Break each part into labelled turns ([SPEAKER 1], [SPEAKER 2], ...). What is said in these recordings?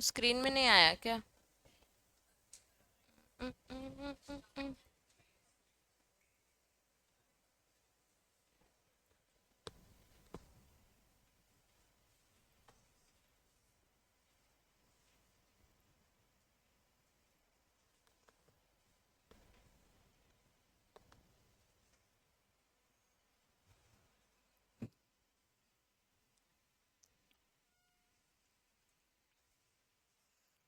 [SPEAKER 1] Screen में नहीं आया क्या?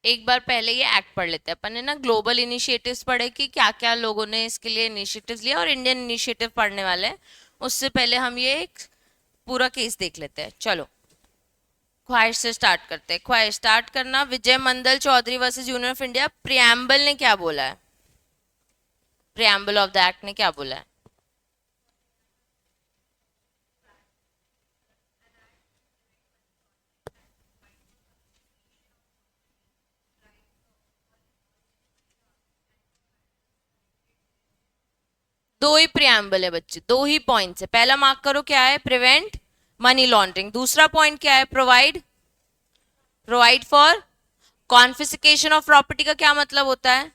[SPEAKER 1] एक बार पहले ये एक्ट पढ़ लेते हैं अपन ने ना, ग्लोबल इनिशिएटिव्स पढ़े कि क्या क्या लोगों ने इसके लिए इनिशिएटिव्स लिया, और इंडियन इनिशिएटिव पढ़ने वाले हैं। उससे पहले हम ये एक पूरा केस देख लेते हैं। चलो ख्वाहिश से स्टार्ट करते हैं। ख्वाहिश स्टार्ट करना, Vijay Mandal Chaudhary versus Union of India. Preamble ने क्या बोला है? प्रियम्बल ऑफ द एक्ट ने क्या बोला है? दो ही प्रियम्बल है बच्चे, दो ही पॉइंट्स है। पहला मार्क करो, क्या है? Prevent money laundering. दूसरा पॉइंट क्या है? Provide, provide for confiscation of property. का क्या मतलब होता है?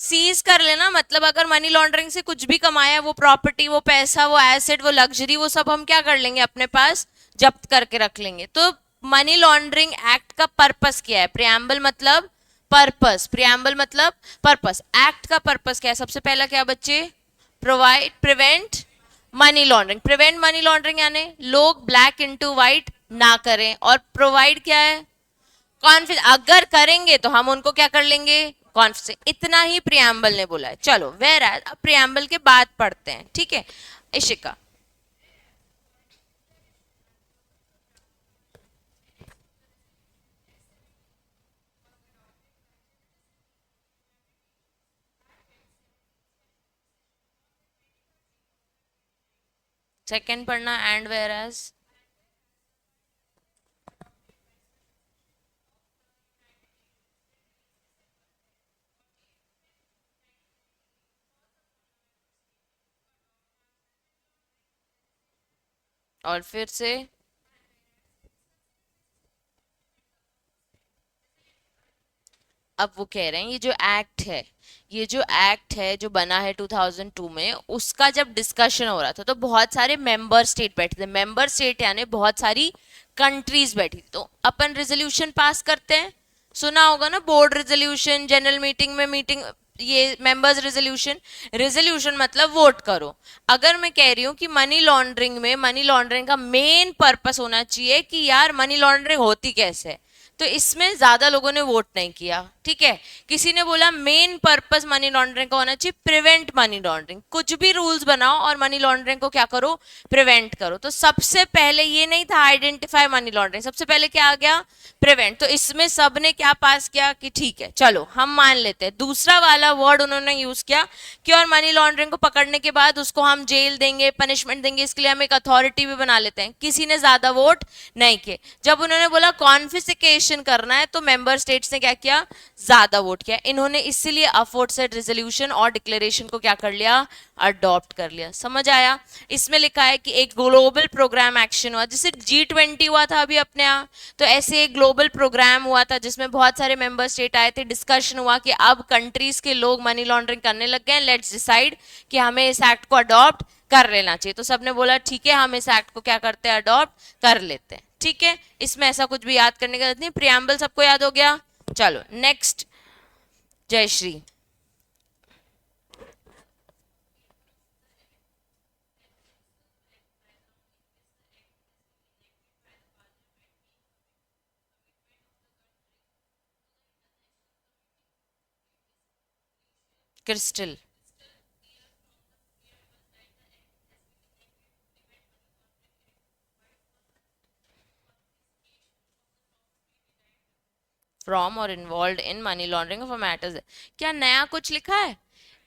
[SPEAKER 1] सीज कर लेना। मतलब अगर मनी लॉन्ड्रिंग से कुछ भी कमाया, वो प्रॉपर्टी, वो पैसा, वो एसेट, वो लग्जरी, वो सब हम क्या कर लेंगे? अपने पास जब्त करके रख लेंगे। तो मनी लॉन्ड्रिंग एक्ट का पर्पस क्या है? प्रियम्बल मतलब पर्पस, प्रियम्बल मतलब पर्पस। एक्ट का पर्पस क्या है? सबसे पहला क्या बच्चे? Provide, prevent money laundering. Prevent money laundering यानी लोग ब्लैक इनटू व्हाइट ना करें। और प्रोवाइड क्या है? कॉन्फिड, अगर करेंगे तो हम उनको क्या कर लेंगे? कॉन्फिड। इतना ही प्रियम्बल ने बोला है। चलो वेर एज, अब प्रियम्बल के बाद पढ़ते हैं, ठीक है? इशिका। सेकंड पढ़ना, एंड वेर एज। और फिर से अब वो कह रहे हैं, ये जो एक्ट है, ये जो एक्ट है जो बना है 2002 में, उसका जब डिस्कशन हो रहा था तो बहुत सारे मेंबर स्टेट बैठे थे। मेंबर स्टेट यानी बहुत सारी कंट्रीज बैठी थी। तो अपन रेजोल्यूशन पास करते हैं, सुना होगा ना, बोर्ड रेजोल्यूशन, जनरल मीटिंग में मीटिंग, ये मेंबर्स रेजोल्यूशन। रेजोल्यूशन मतलब वोट करो। अगर मैं कह रही हूँ कि मनी लॉन्ड्रिंग में, मनी लॉन्ड्रिंग का मेन पर्पस होना चाहिए कि यार मनी लॉन्ड्रिंग होती कैसे है, तो इसमें ज्यादा लोगों ने वोट नहीं किया, ठीक है? किसी ने बोला मेन पर्पस मनी लॉन्ड्रिंग का होना चाहिए प्रिवेंट मनी लॉन्ड्रिंग। कुछ भी रूल्स बनाओ और मनी लॉन्ड्रिंग को क्या करो? प्रिवेंट करो। तो सबसे पहले ये नहीं था आइडेंटिफाई मनी लॉन्ड्रिंग, सबसे पहले क्या आ गया? प्रिवेंट। तो इसमें सबने क्या पास किया कि ठीक है चलो हम मान लेते हैं। दूसरा वाला वर्ड उन्होंने यूज किया कि और मनी लॉन्ड्रिंग को पकड़ने के बाद उसको हम जेल देंगे, पनिशमेंट देंगे, इसके लिए हम एक अथॉरिटी भी बना लेते हैं। किसी ने ज्यादा वोट नहीं किए। जब उन्होंने बोला कॉन्फिस्केशन करना है तो मेंबर स्टेट्स ने क्या किया? ज्यादा वोट किया। इन्होंने इसीलिए अफोर्टसेड रेजोल्यूशन और डिक्लेरेशन को क्या कर लिया? अडॉप्ट कर लिया। समझ आया? इसमें लिखा है कि एक ग्लोबल प्रोग्राम एक्शन हुआ, जैसे G20 हुआ था अभी अपने यहाँ, तो ऐसे एक ग्लोबल प्रोग्राम हुआ था जिसमें बहुत सारे मेंबर स्टेट आए थे। डिस्कशन हुआ कि अब कंट्रीज के लोग मनी लॉन्ड्रिंग करने लग गए, लेट्स डिसाइड कि हमें इस एक्ट को अडॉप्ट कर लेना चाहिए। तो सबने बोला ठीक है हम इस एक्ट को क्या करते हैं? अडॉप्ट कर लेते हैं, ठीक है? इसमें ऐसा कुछ भी याद करने की जरूरत नहीं। प्रियम्बल सबको याद हो गया। चलो नेक्स्ट, जयश्री। क्रिस्टल। फ्रॉम और involve in money laundering of matters. क्या नया कुछ लिखा है?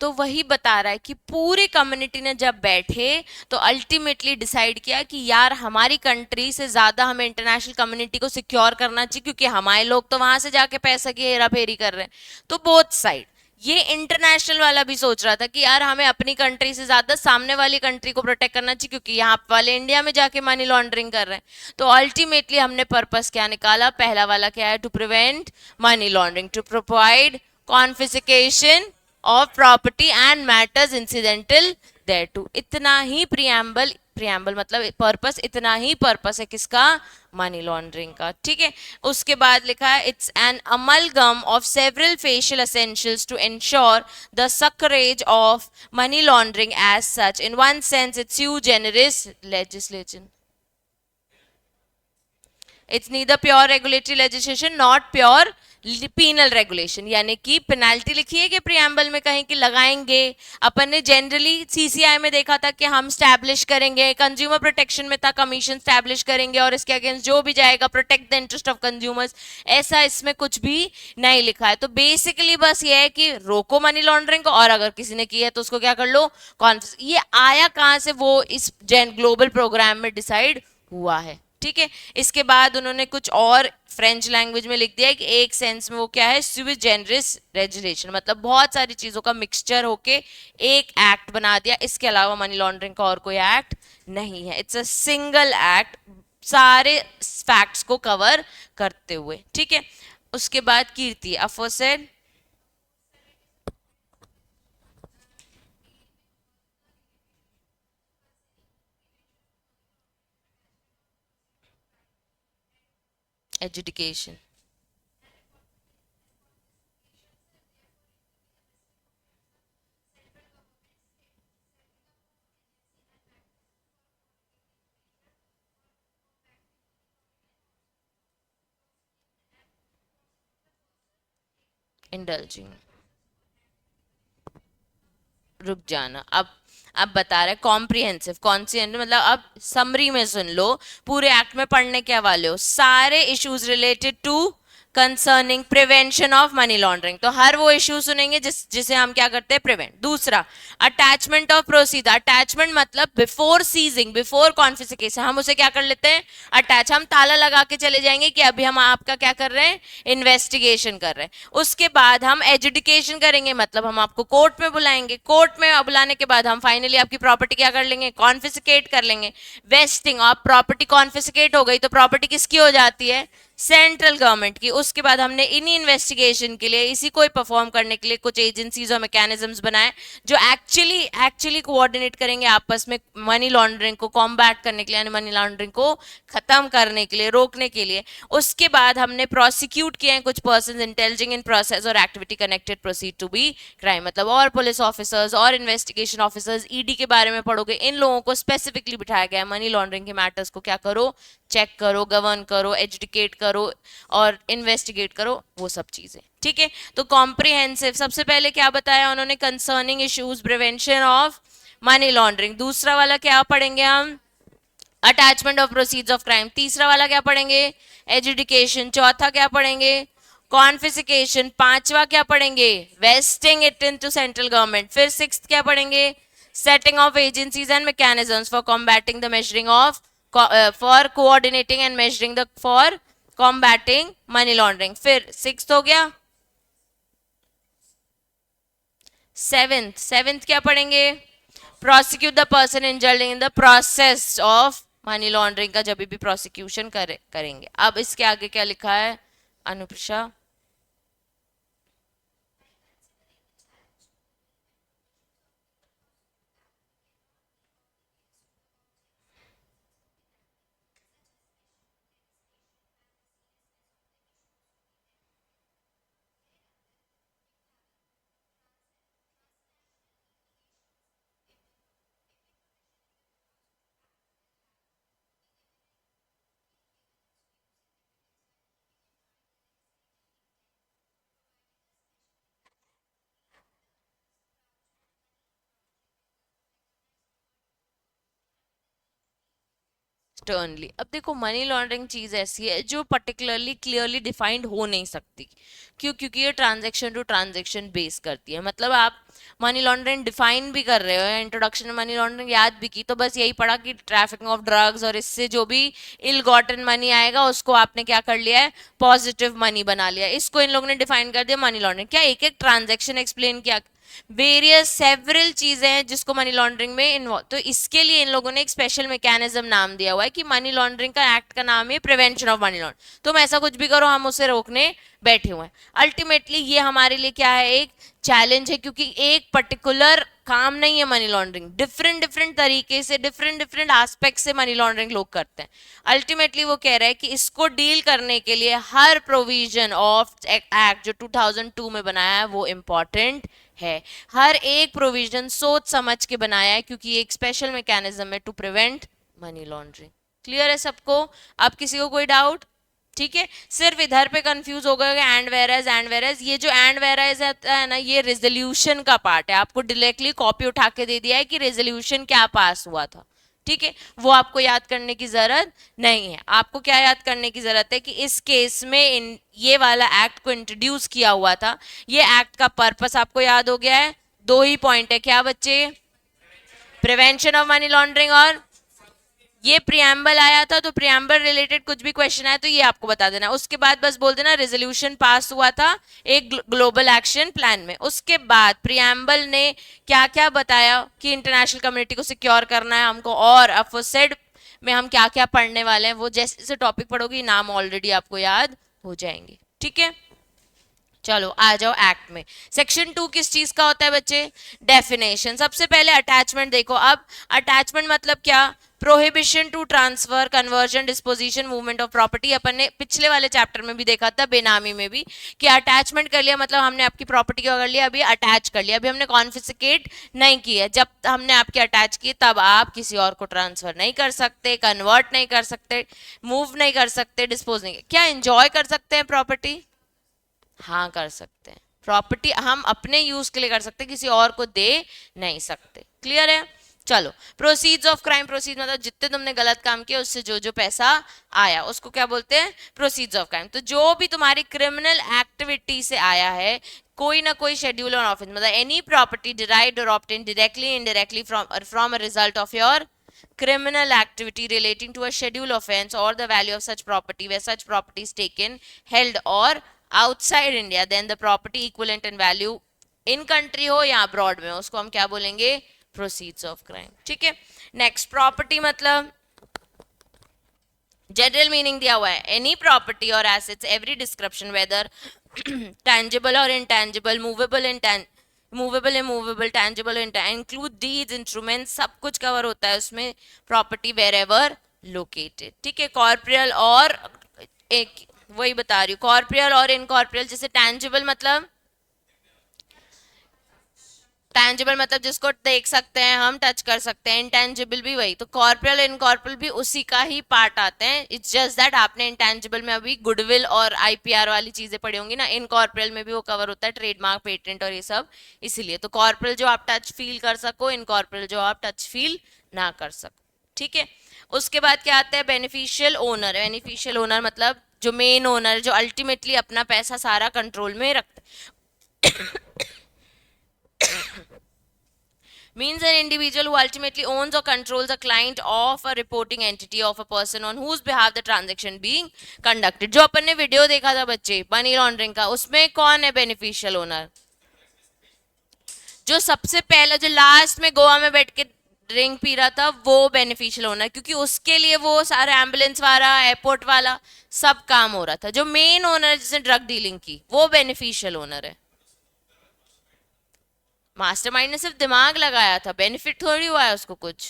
[SPEAKER 1] तो वही बता रहा है कि पूरी कम्युनिटी ने जब बैठे तो अल्टीमेटली डिसाइड किया कि यार हमारी कंट्री से ज्यादा हमें इंटरनेशनल कम्युनिटी को सिक्योर करना चाहिए, क्योंकि हमारे लोग तो वहां से जाके पैसा की हेरा फेरी कर रहे हैं। तो बोथ साइड, ये इंटरनेशनल वाला भी सोच रहा था कि यार हमें अपनी कंट्री से ज्यादा सामने वाली कंट्री को प्रोटेक्ट करना चाहिए, क्योंकि यहाँ वाले इंडिया में जाके मनी लॉन्ड्रिंग कर रहे हैं। तो अल्टीमेटली हमने पर्पस क्या निकाला, पहला वाला क्या है, to prevent money laundering, to provide confiscation of property and matters incidental thereto. इतना ही प्रियम्बल, प्रियम्बल मतलब पर्पस, इतना ही पर्पस है किसका, मनी लॉन्ड्रिंग का। ठीक है, उसके बाद लिखा है it's an amalgam of several facial essentials to ensure the scourge of money laundering as such, in one sense it's sui generis legislation, it's neither pure regulatory legislation not pure penal regulation. यानी कि penalty लिखी है कि preamble में कहीं कि लगाएंगे। अपन ने जनरली सीसीआई में देखा था कि हम स्टैब्लिश करेंगे, कंज्यूमर प्रोटेक्शन में था कमीशन स्टैब्लिश करेंगे और इसके अगेंस्ट जो भी जाएगा protect the interest of consumers, ऐसा इसमें कुछ भी नहीं लिखा है। तो बेसिकली बस ये है कि रोको मनी लॉन्ड्रिंग को, और अगर किसी ने की है तो उसको क्या कर लो, कॉन्फ्रेंस। ये आया कहां से, वो इस ग्लोबल प्रोग्राम में डिसाइड हुआ है। ठीक है, इसके बाद उन्होंने कुछ और फ्रेंच लैंग्वेज में लिख दिया है कि एक सेंस में वो क्या है, स्वी जेनरिस रेजुलेशन, मतलब बहुत सारी चीजों का मिक्सचर होके एक एक्ट बना दिया। इसके अलावा मनी लॉन्ड्रिंग का और कोई एक्ट नहीं है, इट्स अ सिंगल एक्ट, सारे फैक्ट्स को कवर करते हुए। ठीक है, उसके बाद कीर्ति अफोसेड एजुकेशन, इंडल्जिंग, रुक जाना। अब बता रहे कॉम्प्रिहेंसिव, कॉन्सियंट मतलब अब समरी में सुन लो, पूरे एक्ट में पढ़ने के हवाले हो सारे issues related to concerning prevention of money laundering. तो हर वो इश्यू सुनेंगे जिसे हम क्या करते हैं, प्रिवेंट। दूसरा, अटैचमेंट ऑफ प्रोसीड, अटैचमेंट मतलब बिफोर सीजिंग, बिफोर कॉन्फिस्केशन हम उसे क्या कर लेते हैं, अटैच। हम ताला लगा के चले जाएंगे कि अभी हम आपका क्या कर रहे हैं, इन्वेस्टिगेशन कर रहे हैं। उसके बाद हम एजुडिकेशन करेंगे, मतलब हम आपको कोर्ट में बुलाएंगे, कोर्ट में बुलाने के बाद हम फाइनली आपकी प्रॉपर्टी क्या कर लेंगे, कॉन्फिस्केट कर लेंगे। वेस्टिंग, आप प्रॉपर्टी कॉन्फिस्केट हो गई तो प्रॉपर्टी किसकी हो जाती है, सेंट्रल गवर्नमेंट की। उसके बाद हमने इन्हीं इन्वेस्टिगेशन के लिए, इसी को परफॉर्म करने के लिए कुछ एजेंसीज और मैकेनिज्म्स बनाए जो एक्चुअली एक्चुअली कोऑर्डिनेट करेंगे आपस में मनी लॉन्ड्रिंग को कॉम्बैट करने के लिए, यानी मनी लॉन्ड्रिंग को खत्म करने के लिए, रोकने के लिए। उसके बाद हमने प्रोसिक्यूट किए हैं कुछ पर्सन इंटेलिजिंग इन प्रोसेस और activity connected proceed to be crime, मतलब और पुलिस ऑफिसर्स और इन्वेस्टिगेशन ऑफिसर्स, ईडी के बारे में पढ़ोगे, इन लोगों को स्पेसिफिकली बिठाया गया है मनी लॉन्ड्रिंग के मैटर्स को क्या करो, चेक करो, गवर्न करो, एजुकेट करो और इन्वेस्टिगेट करो, वो सब चीजें। ठीक है, तो कॉम्प्रिहेंसिव सबसे पहले क्या बताया उन्होंने, concerning issues prevention of money laundering. दूसरा वाला क्या पढ़ेंगे हम, attachment of proceeds of crime. तीसरा वाला क्या पढ़ेंगे, एजुकेशन। चौथा क्या पढ़ेंगे, कॉन्फिस्केशन। पांचवा क्या पढ़ेंगे, wasting it into central government. फिर सिक्स क्या पढ़ेंगे, setting of agencies and mechanisms for combating the measuring of, for coordinating and measuring the, for combating money laundering. फिर सिक्स हो गया। सेवेंथ, सेवेंथ क्या पढ़ेंगे, prosecute the person injured in the process of money laundering का जब भी prosecution करेंगे। अब इसके आगे क्या लिखा है अनुप्रिया, एक्सटर्नली। अब देखो मनी लॉन्ड्रिंग चीज ऐसी है जो पर्टिकुलरली क्लियरली डिफाइंड हो नहीं सकती। क्यों? क्योंकि ये ट्रांजैक्शन टू ट्रांजैक्शन बेस करती है। मतलब आप मनी लॉन्ड्रिंग डिफाइन भी कर रहे हो, इंट्रोडक्शन में मनी लॉन्ड्रिंग याद भी की, तो बस यही पढ़ा कि ट्रैफिकिंग ऑफ ड्रग्स, और इससे जो भी इल गॉटन मनी आएगा उसको आपने क्या कर लिया है, पॉजिटिव मनी बना लिया। इसको इन लोगों ने डिफाइन कर दिया मनी लॉन्ड्रिंग। क्या एक एक ट्रांजेक्शन एक्सप्लेन किया, वेरियस सेवरल चीजें हैं जिसको मनी लॉन्ड्रिंग में इन्वॉल्व, तो इसके लिए इन लोगों ने एक स्पेशल मैकेनिज्म नाम दिया हुआ है कि मनी लॉन्ड्रिंग का एक्ट का नाम है प्रिवेंशन ऑफ मनी लॉन्ड्रिंग। तुम ऐसा कुछ भी करो हम उसे रोकने बैठे हुए हैं। अल्टीमेटली ये हमारे लिए क्या है, एक चैलेंज है, क्योंकि एक पर्टिकुलर काम नहीं है मनी लॉन्ड्रिंग, डिफरेंट डिफरेंट तरीके से डिफरेंट डिफरेंट एस्पेक्ट से मनी लॉन्ड्रिंग लोग करते हैं। अल्टीमेटली वो कह रहे हैं कि इसको डील करने के लिए हर प्रोविजन ऑफ एक्ट जो 2002 में बनाया है वो इम्पॉर्टेंट है। हर एक प्रोविजन सोच समझ के बनाया है, क्योंकि ये एक स्पेशल मैकेनिज्म है to prevent money laundering. Clear है सबको? अब किसी को कोई डाउट? ठीक है, सिर्फ इधर पे कंफ्यूज हो गए एंड वेरएज एंड वेरएज। ये जो एंड वेरएज है ना, ये रेजोल्यूशन का पार्ट है। आपको डायरेक्टली कॉपी उठा के दे दिया है कि रेजोल्यूशन क्या पास हुआ था। ठीक है, वो आपको याद करने की जरूरत नहीं है। आपको क्या याद करने की जरूरत है कि इस केस में ये वाला एक्ट को इंट्रोड्यूस किया हुआ था। ये एक्ट का पर्पस आपको याद हो गया है। दो ही पॉइंट है, क्या बच्चे? प्रिवेंशन ऑफ मनी लॉन्ड्रिंग, और ये प्रियम्बल आया था, तो प्रियम्बल रिलेटेड कुछ भी क्वेश्चन आया तो ये आपको बता देना। उसके बाद बस बोल देना रेजोल्यूशन पास हुआ था एक ग्लोबल एक्शन प्लान में। उसके बाद प्रियम्बल ने क्या क्या बताया कि इंटरनेशनल कम्युनिटी को सिक्योर करना है हमको, और अफोसेड में हम क्या क्या पढ़ने वाले हैं, वो जैसे जैसे टॉपिक पढ़ोगे नाम ऑलरेडी आपको याद हो जाएंगे। ठीक है, चलो आ जाओ एक्ट में। सेक्शन 2 किस चीज का होता है बच्चे? डेफिनेशन। सबसे पहले अटैचमेंट देखो। अब अटैचमेंट मतलब क्या? Prohibition to transfer, conversion, disposition, movement of property. अपन ने पिछले वाले चैप्टर में भी देखा था, बेनामी में भी, कि अटैचमेंट कर लिया मतलब हमने आपकी प्रॉपर्टी को कर लिया, अभी अटैच कर लिया, अभी हमने कॉन्फिस्केट नहीं किया। जब हमने आपके अटैच की तब आप किसी और को ट्रांसफर नहीं कर सकते, कन्वर्ट नहीं कर सकते, मूव नहीं कर सकते, डिस्पोज नहीं। क्या एंजॉय कर सकते हैं प्रॉपर्टी? हाँ कर सकते हैं। प्रॉपर्टी हम अपने यूज के लिए कर सकते हैं, किसी और को दे नहीं सकते। क्लियर है? चलो, प्रोसीड्स ऑफ क्राइम। प्रोसीड मतलब जितने तुमने गलत काम किया उससे जो जो पैसा आया उसको क्या बोलते हैं? Proceeds of crime. तो जो भी तुम्हारी क्रिमिनल एक्टिविटी से आया है, कोई ना कोई शेड्यूल और ऑफेंस, मतलब एनी प्रॉपर्टी डिराइव्ड और obtain directly indirectly from a result of your criminal activity relating to a schedule offense or the value of such property where such property is taken, held or outside India, then the property equivalent in value in country हो या abroad में, उसको हम क्या बोलेंगे? proceeds of crime। ठीक है, next property मतलब जनरल मीनिंग दिया हुआ है, एनी प्रॉपर्टी और assets every description whether tangible और intangible, movable movable immovable, tangible, include deeds, instrument, सब कुछ कवर होता है उसमें। Property wherever located. ठीक है, कॉर्पोरियल और एक वही बता रही हूँ, कॉर्पोरियल और इनकॉर्पोरियल। जैसे टैंजिबल मतलब, टैंजिबल मतलब जिसको देख सकते हैं हम, टच कर सकते हैं। इंटेंजिबल भी वही, तो कॉर्पोरल इनकॉर्पोरल भी उसी का ही पार्ट आते हैं। इट्स जस्ट दैट आपने इंटेंजिबल में अभी गुडविल और आईपीआर वाली चीजें पढ़ी होंगी ना, इनकॉर्पोरल में भी वो कवर होता है, ट्रेडमार्क, पेटेंट और ये सब। इसीलिए तो कॉर्पोरल जो आप टच फील कर सको, इनकॉर्पोरल जो आप टच फील ना कर सको। ठीक है, उसके बाद क्या आता है? Beneficial owner. बेनिफिशियल ओनर मतलब जो मेन ओनर, जो अल्टीमेटली अपना पैसा सारा कंट्रोल में रखता है। means an individual who ultimately owns or controls a client of a reporting entity of a person on whose behalf the transaction being conducted। जो अपन ने वीडियो देखा था बच्चे मनी लॉन्ड्रिंग का, उसमें कौन है बेनिफिशियल ओनर? जो सबसे पहला, जो लास्ट में गोवा में बैठ के ड्रिंक पी रहा था, वो बेनिफिशियल ओनर, क्योंकि उसके लिए वो सारा एम्बुलेंस वाला, एयरपोर्ट वाला सब काम हो रहा था। जो मेन ओनर जिसने ड्रग डीलिंग की, वो बेनिफिशियल ओनर है। मास्टरमाइंड ने सिर्फ दिमाग लगाया था, बेनिफिट थोड़ी हुआ है उसको कुछ।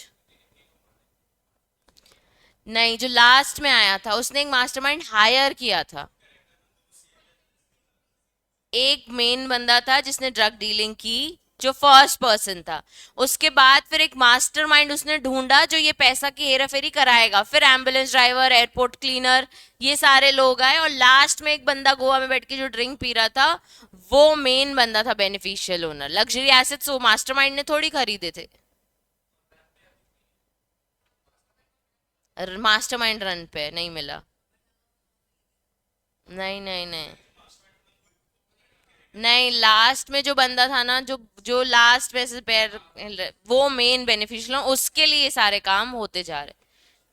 [SPEAKER 1] नहीं, जो लास्ट में आया था उसने एक मास्टरमाइंड हायर किया था। एक मेन बंदा था जिसने ड्रग डीलिंग की, जो फर्स्ट पर्सन था। उसके बाद फिर एक मास्टरमाइंड उसने ढूंढा जो ये पैसा की हेरा फेरी कराएगा। फिर एम्बुलेंस ड्राइवर, एयरपोर्ट क्लीनर, ये सारे लोग आए, और लास्ट में एक बंदा गोवा में बैठ के जो ड्रिंक पी रहा था, वो मेन बंदा था बेनिफिशियल ओनर। लग्जरी एसेट्स वो मास्टरमाइंड ने थोड़ी खरीदे थे। मास्टरमाइंड रन पे नहीं मिला। नहीं नहीं नहीं नहीं, लास्ट में जो बंदा था ना, जो जो लास्ट में से पैर, वो मेन बेनिफिशियल, उसके लिए सारे काम होते जा रहे।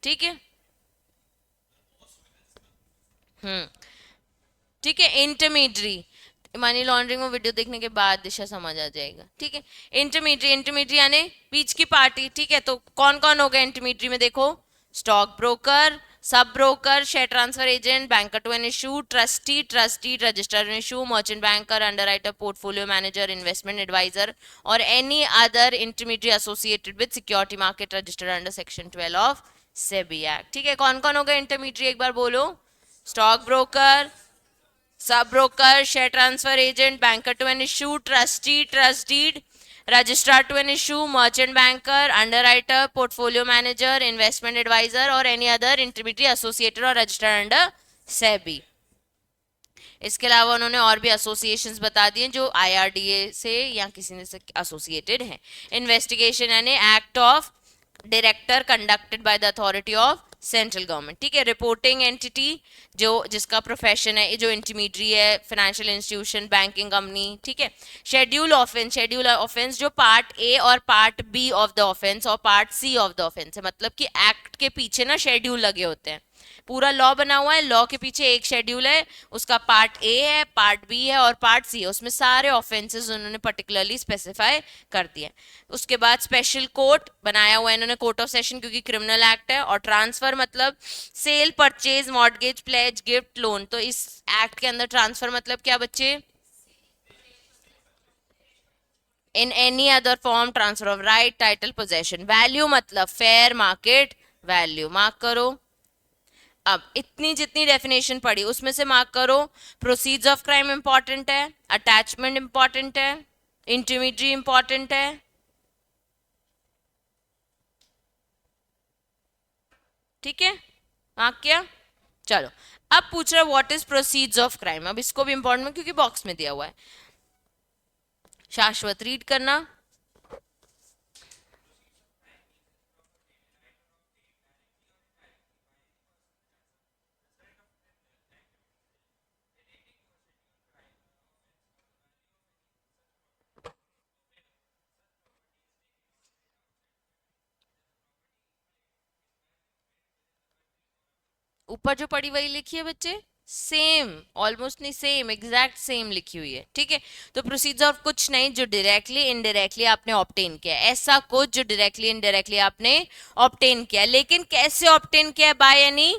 [SPEAKER 1] ठीक है। हम्म। ठीक है। इंटरमीडियरी, मनी लॉन्ड्रिंग में वीडियो देखने के बाद दिशा समझ आ जाएगा। ठीक है। इंटरमीडियरी, इंटरमीडियरी यानी बीच की पार्टी। ठीक है, तो कौन कौन हो गया इंटरमीडियरी में, देखो, stock broker, sub broker, share transfer agent, banker to an issue, trustee, trustee register an issue, merchant banker, underwriter, portfolio manager, investment adviser और any other intermediary associated with security market registered under section 12 of SEBI act. ठीक है, कौन कौन हो गए intermediary, एक बार बोलो। Stock broker, sub broker, share transfer agent, banker to an issue, trustee, trust deed, registrar to an issue, merchant banker, underwriter, portfolio manager, investment adviser और एनी अदर इंटरमीडिएट एसोसिएटेड और रजिस्टर्ड अंडर सेबी। इसके अलावा उन्होंने और भी associations बता दिए जो आईआरडीए से या किसी ने से एसोसिएटेड हैं। इन्वेस्टिगेशन यानी act of director conducted by the authority of central government. ठीक है। रिपोर्टिंग एंटिटी, जो जिसका प्रोफेशन है, जो इंटरमीडियरी है, फाइनेंशियल इंस्टीट्यूशन, बैंकिंग कंपनी। ठीक है। शेड्यूल ऑफेंस, शेड्यूल ऑफेंस जो पार्ट ए और part B of the offence और part C of the offence है, मतलब कि एक्ट के पीछे ना शेड्यूल लगे होते हैं। पूरा लॉ बना हुआ है, लॉ के पीछे एक शेड्यूल है, उसका पार्ट ए है, पार्ट बी है और पार्ट सी है, उसमें सारे ऑफेंसेस उन्होंने पर्टिकुलरली स्पेसिफाई कर दिए। उसके बाद स्पेशल कोर्ट बनाया हुआ है इन्होंने, कोर्ट ऑफ सेशन, क्योंकि क्रिमिनल एक्ट है। और ट्रांसफर मतलब sale, purchase, mortgage, pledge, gift, loan. तो इस एक्ट के अंदर ट्रांसफर मतलब क्या बच्चे, in any other form, transfer of right, title, possession. Value मतलब फेयर मार्केट वैल्यू, मार्क करो। अब इतनी जितनी डेफिनेशन पढ़ी उसमें से मार्क करो। प्रोसीड्स ऑफ क्राइम इंपॉर्टेंट है, अटैचमेंट इंपॉर्टेंट है, इंटरमीडियरी इंपॉर्टेंट है। ठीक है, मार्क किया। चलो, अब पूछ रहा है what is proceeds of crime. अब इसको भी इंपॉर्टेंट है क्योंकि बॉक्स में दिया हुआ है। शाश्वत रीड करना। ऊपर जो पड़ी वही लिखी है बच्चे, सेम, ऑलमोस्ट नहीं, सेम, एग्जैक्ट सेम लिखी हुई है। ठीक है। तो प्रोसीजर ऑफ कुछ नहीं जो डायरेक्टली इनडायरेक्टली आपने ऑब्टेन किया, ऐसा कुछ जो डायरेक्टली इनडायरेक्टली आपने ऑब्टेन किया। लेकिन कैसे ऑब्टेन किया, by any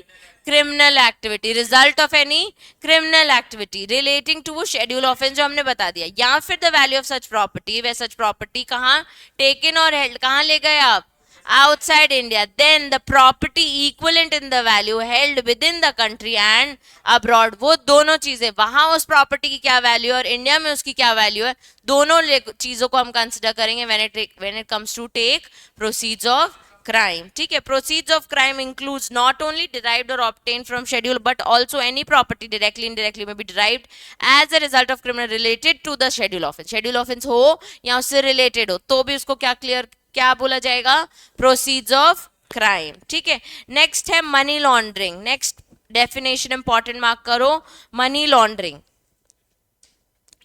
[SPEAKER 1] criminal activity, result of any criminal activity relating to वो शेड्यूल ऑफेंस जो हमने बता दिया, या फिर the value of such property, वे सच प्रॉपर्टी कहाँ टेकन और हेल्ड, कहाँ ले गए आप, outside India, then the property equivalent in the value held within the country and abroad। वो दोनों चीजें, वहां उस प्रॉपर्टी की क्या वैल्यू है और इंडिया में उसकी क्या वैल्यू है, दोनों चीजों को हम कंसिडर करेंगे when it comes to take proceeds of crime। ठीक है। proceeds of crime includes not only derived or obtained from schedule but also any property directly indirectly may be derived as a result of criminal related to the schedule offense। schedule offense हो या उससे related हो तो भी उसको क्या clear, क्या बोला जाएगा, प्रोसीड्स ऑफ क्राइम। ठीक है। नेक्स्ट है money laundering. Next definition important, mark करो, मनी लॉन्ड्रिंग।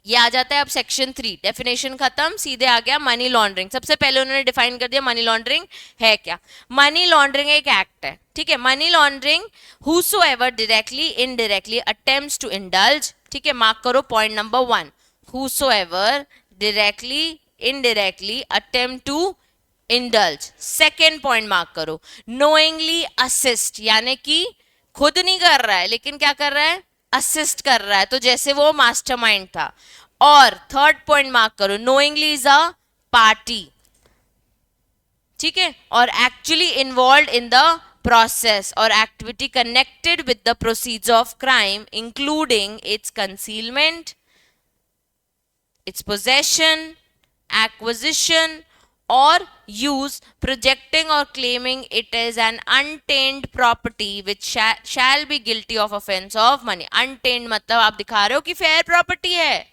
[SPEAKER 1] ये आ जाता है अब सेक्शन 3, डेफिनेशन खत्म, सीधे आ गया मनी लॉन्ड्रिंग। सबसे पहले उन्होंने डिफाइन कर दिया मनी लॉन्ड्रिंग है क्या। मनी लॉन्ड्रिंग एक एक्ट है। ठीक है। Money laundering whosoever directly indirectly attempts to indulge। ठीक है, मार्क करो point number 1, whosoever directly indirectly attempt to indulge. Second point mark करो, नोइंगली असिस्ट, यानी कि खुद नहीं कर रहा है लेकिन क्या कर रहा है, असिस्ट कर रहा है, तो जैसे वो मास्टरमाइंड था। और थर्ड पॉइंट मार्क करो, नोइंगली इज अ पार्टी। ठीक है। और actually involve in the process or activity connected with the proceeds of crime including its concealment, its possession, acquisition or use, projecting or claiming it as an untainted property which shall be guilty of offense of money। untainted मतलब आप दिखा रहे हो कि fair property है,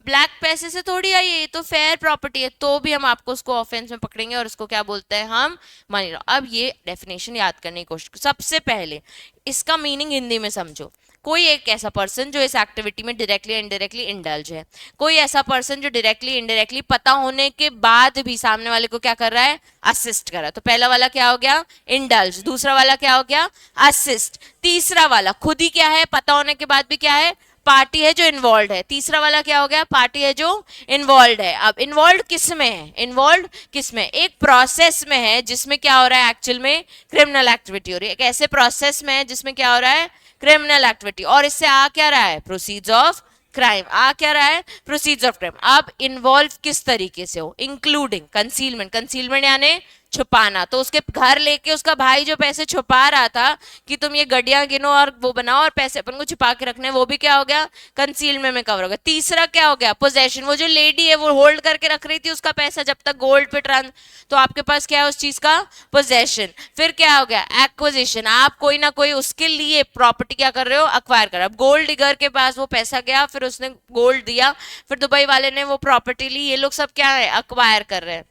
[SPEAKER 1] black पैसे से थोड़ी आई है, ये तो फेयर प्रॉपर्टी है, तो भी हम आपको उसको ऑफेंस में पकड़ेंगे और उसको क्या बोलते हैं हम, मनी लॉ। अब ये डेफिनेशन याद करने की कोशिश करो। सबसे पहले इसका मीनिंग हिंदी में समझो। कोई एक ऐसा पर्सन जो इस एक्टिविटी में डायरेक्टली इनडायरेक्टली इंडल्ज है, कोई ऐसा पर्सन जो डायरेक्टली इनडायरेक्टली पता होने के बाद भी सामने वाले को क्या कर रहा है, असिस्ट कर रहा है। तो पहला वाला क्या हो गया, इंडल्ज। दूसरा वाला क्या हो गया, असिस्ट। तीसरा वाला खुद ही क्या है, पता होने के बाद भी क्या है, पार्टी है जो इन्वॉल्व है। तीसरा वाला क्या हो गया, पार्टी है जो इन्वॉल्व है। अब इन्वॉल्व किस में है, इन्वॉल्व किस में, एक प्रोसेस में है जिसमें क्या हो रहा है, एक्चुअल में क्रिमिनल एक्टिविटी हो रही है। एक ऐसे प्रोसेस में है जिसमें क्या हो रहा है, क्रिमिनल एक्टिविटी, और इससे आ क्या रहा है, प्रोसीड्स ऑफ क्राइम। आ क्या रहा है, प्रोसीड्स ऑफ क्राइम। अब इन्वॉल्व किस तरीके से हो, इंक्लूडिंग कंसीलमेंट। कंसीलमेंट यानी छुपाना। तो उसके घर लेके उसका भाई जो पैसे छुपा रहा था कि तुम ये गड्डियां गिनो और वो बनाओ और पैसे अपन को छुपा के रखने, वो भी क्या हो गया, कंसीलमेंट में कवर हो गया। तीसरा क्या हो गया, पोजेशन। वो जो लेडी है वो होल्ड करके रख रही थी उसका पैसा जब तक गोल्ड पे ट्रांस, तो आपके पास क्या है उस चीज का, पोजेशन। फिर क्या हो गया, एक्विजिशन। आप कोई ना कोई उसके लिए प्रॉपर्टी क्या कर रहे हो, अक्वायर कर रहे हो। अब गोल्ड डिगर के पास वो पैसा गया, फिर उसने गोल्ड दिया, फिर दुबई वाले ने वो प्रॉपर्टी ली, ये लोग सब क्या है, अक्वायर कर रहे हैं।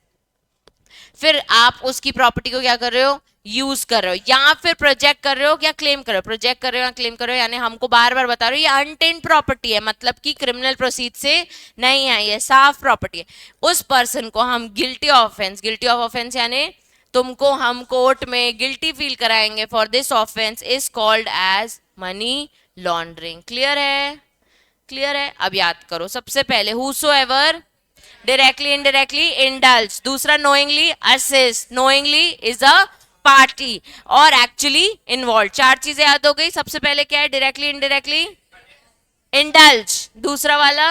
[SPEAKER 1] फिर आप उसकी प्रॉपर्टी को क्या कर रहे हो, यूज कर रहे हो, या फिर प्रोजेक्ट कर रहे हो, क्या क्लेम कर रहे हो, प्रोजेक्ट कर रहे हो या क्लेम कर रहे हो। यानी हमको बार बार बता रहे हो ये अनटेंड प्रॉपर्टी है, मतलब कि क्रिमिनल प्रोसीड से नहीं है, ये साफ प्रॉपर्टी है। उस पर्सन को हम guilty of offence, guilty of offence यानी तुमको हम कोर्ट में गिल्टी फील कराएंगे for this offence, is called as money laundering. Clear है, क्लियर है। अब याद करो, सबसे पहले हूसोएवर directly indirectly indulge, दूसरा knowingly assist, knowingly is a party और actually involved। चार चीजें याद हो गई। सबसे पहले क्या है, directly indirectly indulge, दूसरा वाला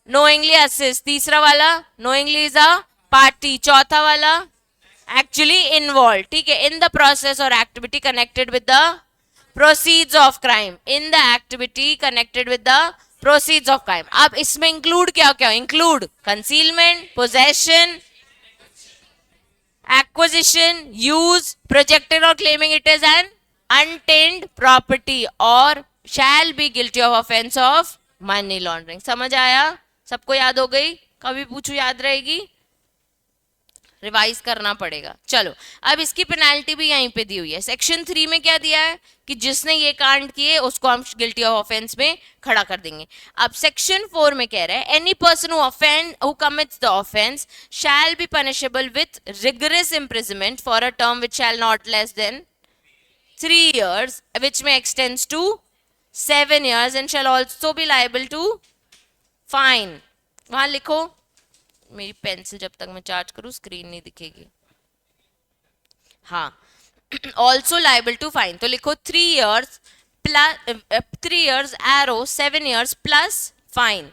[SPEAKER 1] knowingly assist, तीसरा वाला knowingly is a party, चौथा वाला actually involved, ठीक है, in the process or activity connected with the proceeds of crime, in the activity connected with the proceeds of crime। अब इसमें इंक्लूड क्या क्या, include concealment, possession, acquisition, use, projected और claiming it is an untainted property और shall be guilty of offence of money laundering. समझ आया, सबको याद हो गई, कभी पूछू याद रहेगी, रिवाइज करना पड़ेगा। चलो, अब इसकी पेनाल्टी भी यहीं पे दी हुई है। सेक्शन 3 में क्या दिया है कि जिसने ये कांड किए उसको हम गिल्टी ऑफ ऑफेंस में खड़ा कर देंगे। अब सेक्शन 4 में कह रहा है any person who offend who commits the offence shall be punishable with rigorous imprisonment for a term which shall not less then 3 years, which may extends to 7 years and shall also be liable to fine। वहां लिखो, मेरी pencil जब तक मैं charge करूं screen नहीं दिखेगी। हाँ, ऑल्सो लाइबल टू फाइन, तो लिखो 3 years plus 3 years arrow 7 years plus fine.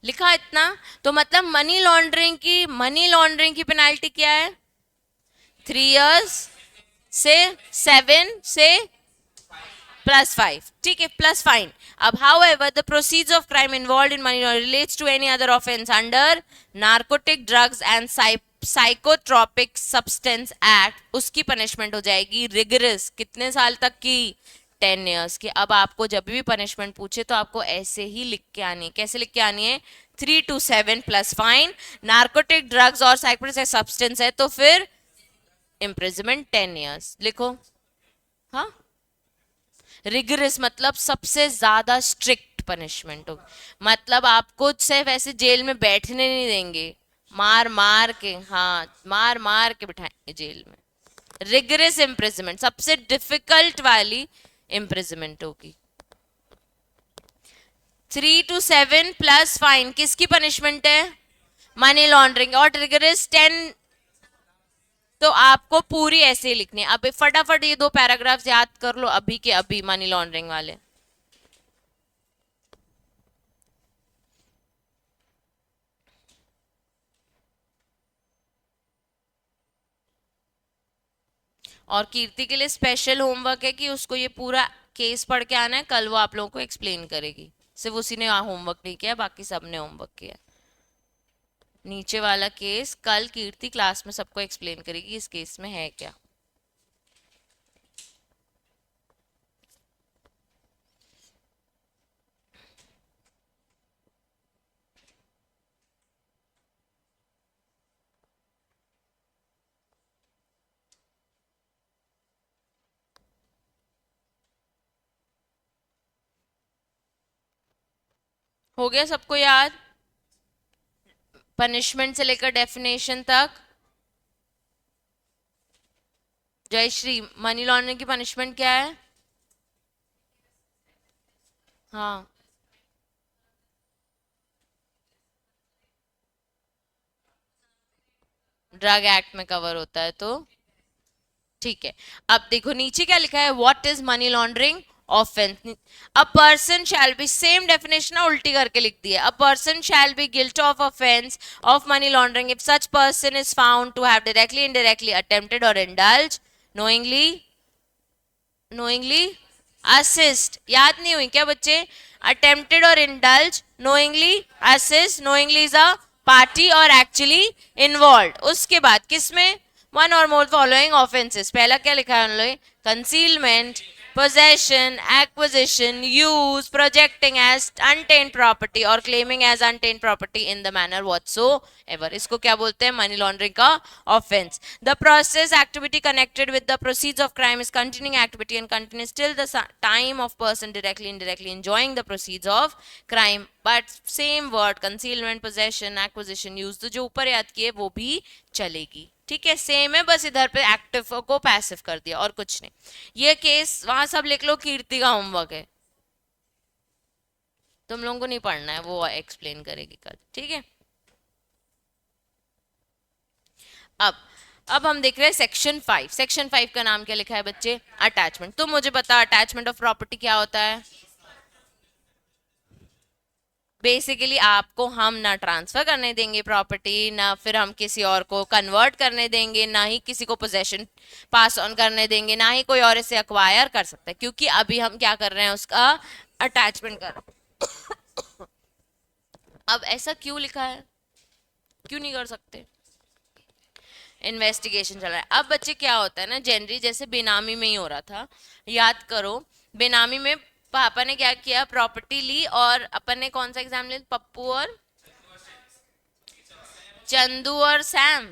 [SPEAKER 1] लिखा इतना, तो मतलब मनी लॉन्ड्रिंग की पेनाल्टी क्या है, 3 years से 7 से +5, ठीक है, प्लस फाइन। अब however the proceeds of crime involved in money laundering relates to any other offense under narcotic drugs and psychotropic substance act, उसकी पनिशमेंट हो जाएगी रिगरस, कितने साल तक की, 10 years की। अब आपको जब भी पनिशमेंट पूछे तो आपको ऐसे ही लिख के आनी है। कैसे लिख के आनी है, 3 to 7 plus fine, narcotic drugs और साइकोट्रोपिक सब्सटेंस है तो फिर इम्प्रिजमेंट 10 years लिखो। हाँ, रिगरस मतलब सबसे ज्यादा स्ट्रिक्ट पनिशमेंट होगी, मतलब आपको सिर्फ ऐसे जेल में बैठने नहीं देंगे, मार मार के, हाँ मार मार के बिठाएंगे जेल में। रिगरस इम्प्रिजमेंट सबसे डिफिकल्ट वाली इम्प्रिजमेंट होगी। 3 to 7 प्लस फाइन किसकी पनिशमेंट है, मनी लॉन्ड्रिंग, और रिगरस 10। तो आपको पूरी ऐसे ही लिखनी है। अब फटाफट ये 2 पैराग्राफ्स याद कर लो अभी के अभी, मनी लॉन्ड्रिंग वाले। और कीर्ति के लिए स्पेशल होमवर्क है कि उसको ये पूरा केस पढ़ के आना है, कल वो आप लोगों को एक्सप्लेन करेगी। सिर्फ उसी ने होमवर्क नहीं किया, बाकी सब ने होमवर्क किया। नीचे वाला केस कल कीर्ति क्लास में सबको एक्सप्लेन करेगी इस केस में है क्या। हो गया सबको याद? पनिशमेंट से लेकर डेफिनेशन तक। जयश्री, मनी लॉन्ड्रिंग की पनिशमेंट क्या है? हाँ, ड्रग एक्ट में कवर होता है तो ठीक है। अब देखो नीचे क्या लिखा है, what is money laundering offence. A person shall be, same definition उल्टी करके लिख दी है, a person shall be guilt of offence of money laundering if such person is found to have directly indirectly attempted और indulge knowingly, knowingly assist, याद नहीं हुई क्या बच्चे? अटेम्प्टेड और indulge, knowingly assist, knowingly is a party और actually involve. उसके बाद किसमें? वन और मोर फॉलोइंग ऑफेंसेस। पहला क्या लिखा है उन्होंने? Concealment, possession, acquisition, use, projecting as untainted property और claiming as untainted property in the manner whatsoever। इसको क्या बोलते हैं? मनी लॉन्ड्रिंग का offence. The process activity connected with the proceeds of crime is continuing activity and continues till the time of person directly indirectly enjoying the proceeds of crime। But same word concealment, possession, acquisition, use तो जो ऊपर याद किए वो भी चलेगी। ठीक है, सेम है, बस इधर पे एक्टिव को पैसिव कर दिया और कुछ नहीं। ये केस वहां सब लिख लो, कीर्ति का होमवर्क है, तुम लोगों को नहीं पढ़ना है, वो एक्सप्लेन करेगी कल। ठीक है। अब अब हम देख रहे हैं सेक्शन 5। सेक्शन 5 का नाम क्या लिखा है बच्चे? अटैचमेंट। तुम मुझे बता, अटैचमेंट ऑफ प्रॉपर्टी क्या होता है? बेसिकली आपको हम ना ट्रांसफर करने देंगे प्रॉपर्टी, ना फिर हम किसी और को कन्वर्ट करने देंगे, ना ही किसी को पोजेशन पास ऑन करने देंगे, ना ही कोई और इसे अक्वायर कर सकता है, क्योंकि अभी हम क्या कर रहे हैं? उसका अटैचमेंट कर रहे हैं। अब ऐसा क्यों लिखा है? क्यों नहीं कर सकते? इन्वेस्टिगेशन चल रहा है। अब बच्चे क्या होता है ना, जनरली जैसे बेनामी में ही हो रहा था, याद करो। बेनामी में पापा ने क्या किया? प्रॉपर्टी ली, और अपन ने कौन सा एग्जाम लिया? पप्पू और चंदू और सैम,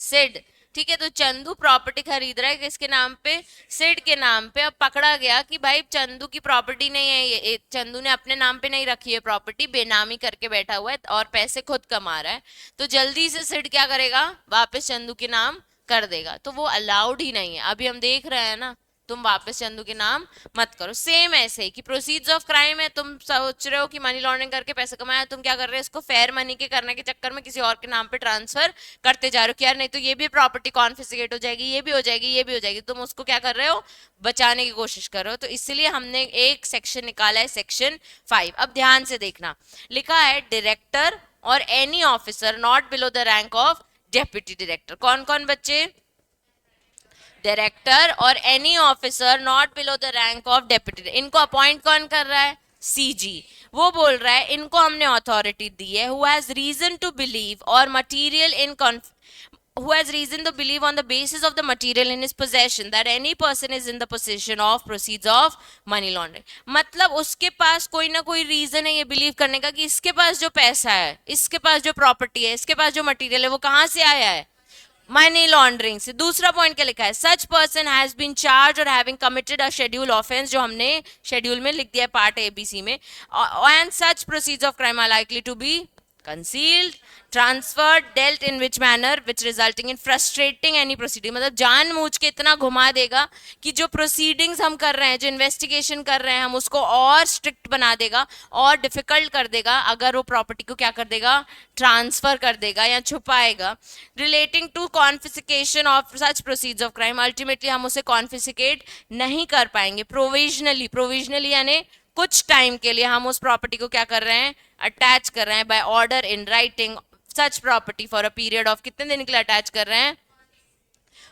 [SPEAKER 1] सिड। ठीक है, तो चंदू प्रॉपर्टी खरीद रहा है किसके नाम पे? सिड के नाम पे। अब पकड़ा गया कि भाई चंदू की प्रॉपर्टी नहीं है ये, चंदू ने अपने नाम पे नहीं रखी है प्रॉपर्टी, बेनामी करके बैठा हुआ है और पैसे खुद कमा रहा है। तो जल्दी से सिड क्या करेगा? वापस चंदू के नाम कर देगा। तो वो अलाउड ही नहीं है, अभी हम देख रहे हैं ना। तुम वापस चंदू के नाम मत करो। सेम ऐसे ही कि प्रोसीड्स ऑफ क्राइम है, तुम सोच रहे हो कि मनी लॉन्ड्रिंग करके पैसे कमाया, तुम क्या कर रहे हो? इसको फेयर मनी के करने के चक्कर में किसी और के नाम पे ट्रांसफर करते जा रहे हो कि यार नहीं तो ये भी प्रॉपर्टी कॉन्फिस्केट हो जाएगी, ये भी हो जाएगी, ये भी हो जाएगी। तुम उसको क्या कर रहे हो? बचाने की कोशिश कर रहे हो। तो इसलिए हमने एक सेक्शन निकाला है, सेक्शन 5। अब ध्यान से देखना, लिखा है डायरेक्टर और any officer not below the rank of deputy director. कौन कौन बच्चे? डायरेक्टर और any officer not below the rank of deputy. इनको अपॉइंट कौन कर रहा है? सीजी। वो बोल रहा है इनको हमने अथॉरिटी दी है, who has reason to believe और material in who has reason to believe on the basis of the material in his possession that any person is in the possession of proceeds of money laundering। मतलब उसके पास कोई ना कोई reason है ये believe करने का कि इसके पास जो पैसा है, इसके पास जो प्रॉपर्टी है, इसके पास जो मटेरियल है, वो कहां से आया है? मनी लॉन्ड्रिंग से। दूसरा पॉइंट क्या लिखा है? Such person has been charge और having committed a schedule offence, जो हमने शेड्यूल में लिख दिया है पार्ट एबीसी में, and such proceeds of crime are likely to be concealed, transferred, dealt in which manner which resulting in frustrating any proceeding। मतलब जानबूझ के इतना घुमा देगा कि जो प्रोसीडिंग्स हम कर रहे हैं, जो इन्वेस्टिगेशन कर रहे हैं, हम उसको और स्ट्रिक्ट बना देगा और डिफिकल्ट कर देगा अगर वो प्रॉपर्टी को क्या कर देगा? ट्रांसफर कर देगा या छुपाएगा। Relating to confiscation of such proceeds of crime, ultimately हम उसे कॉन्फिस्केट नहीं कर पाएंगे। प्रोविजनली, प्रोविजनली यानी कुछ टाइम के लिए हम उस प्रॉपर्टी को क्या कर रहे हैं? अटैच कर रहे हैं by order in writing such property for a period of, कितने दिन के लिए अटैच कर रहे हैं?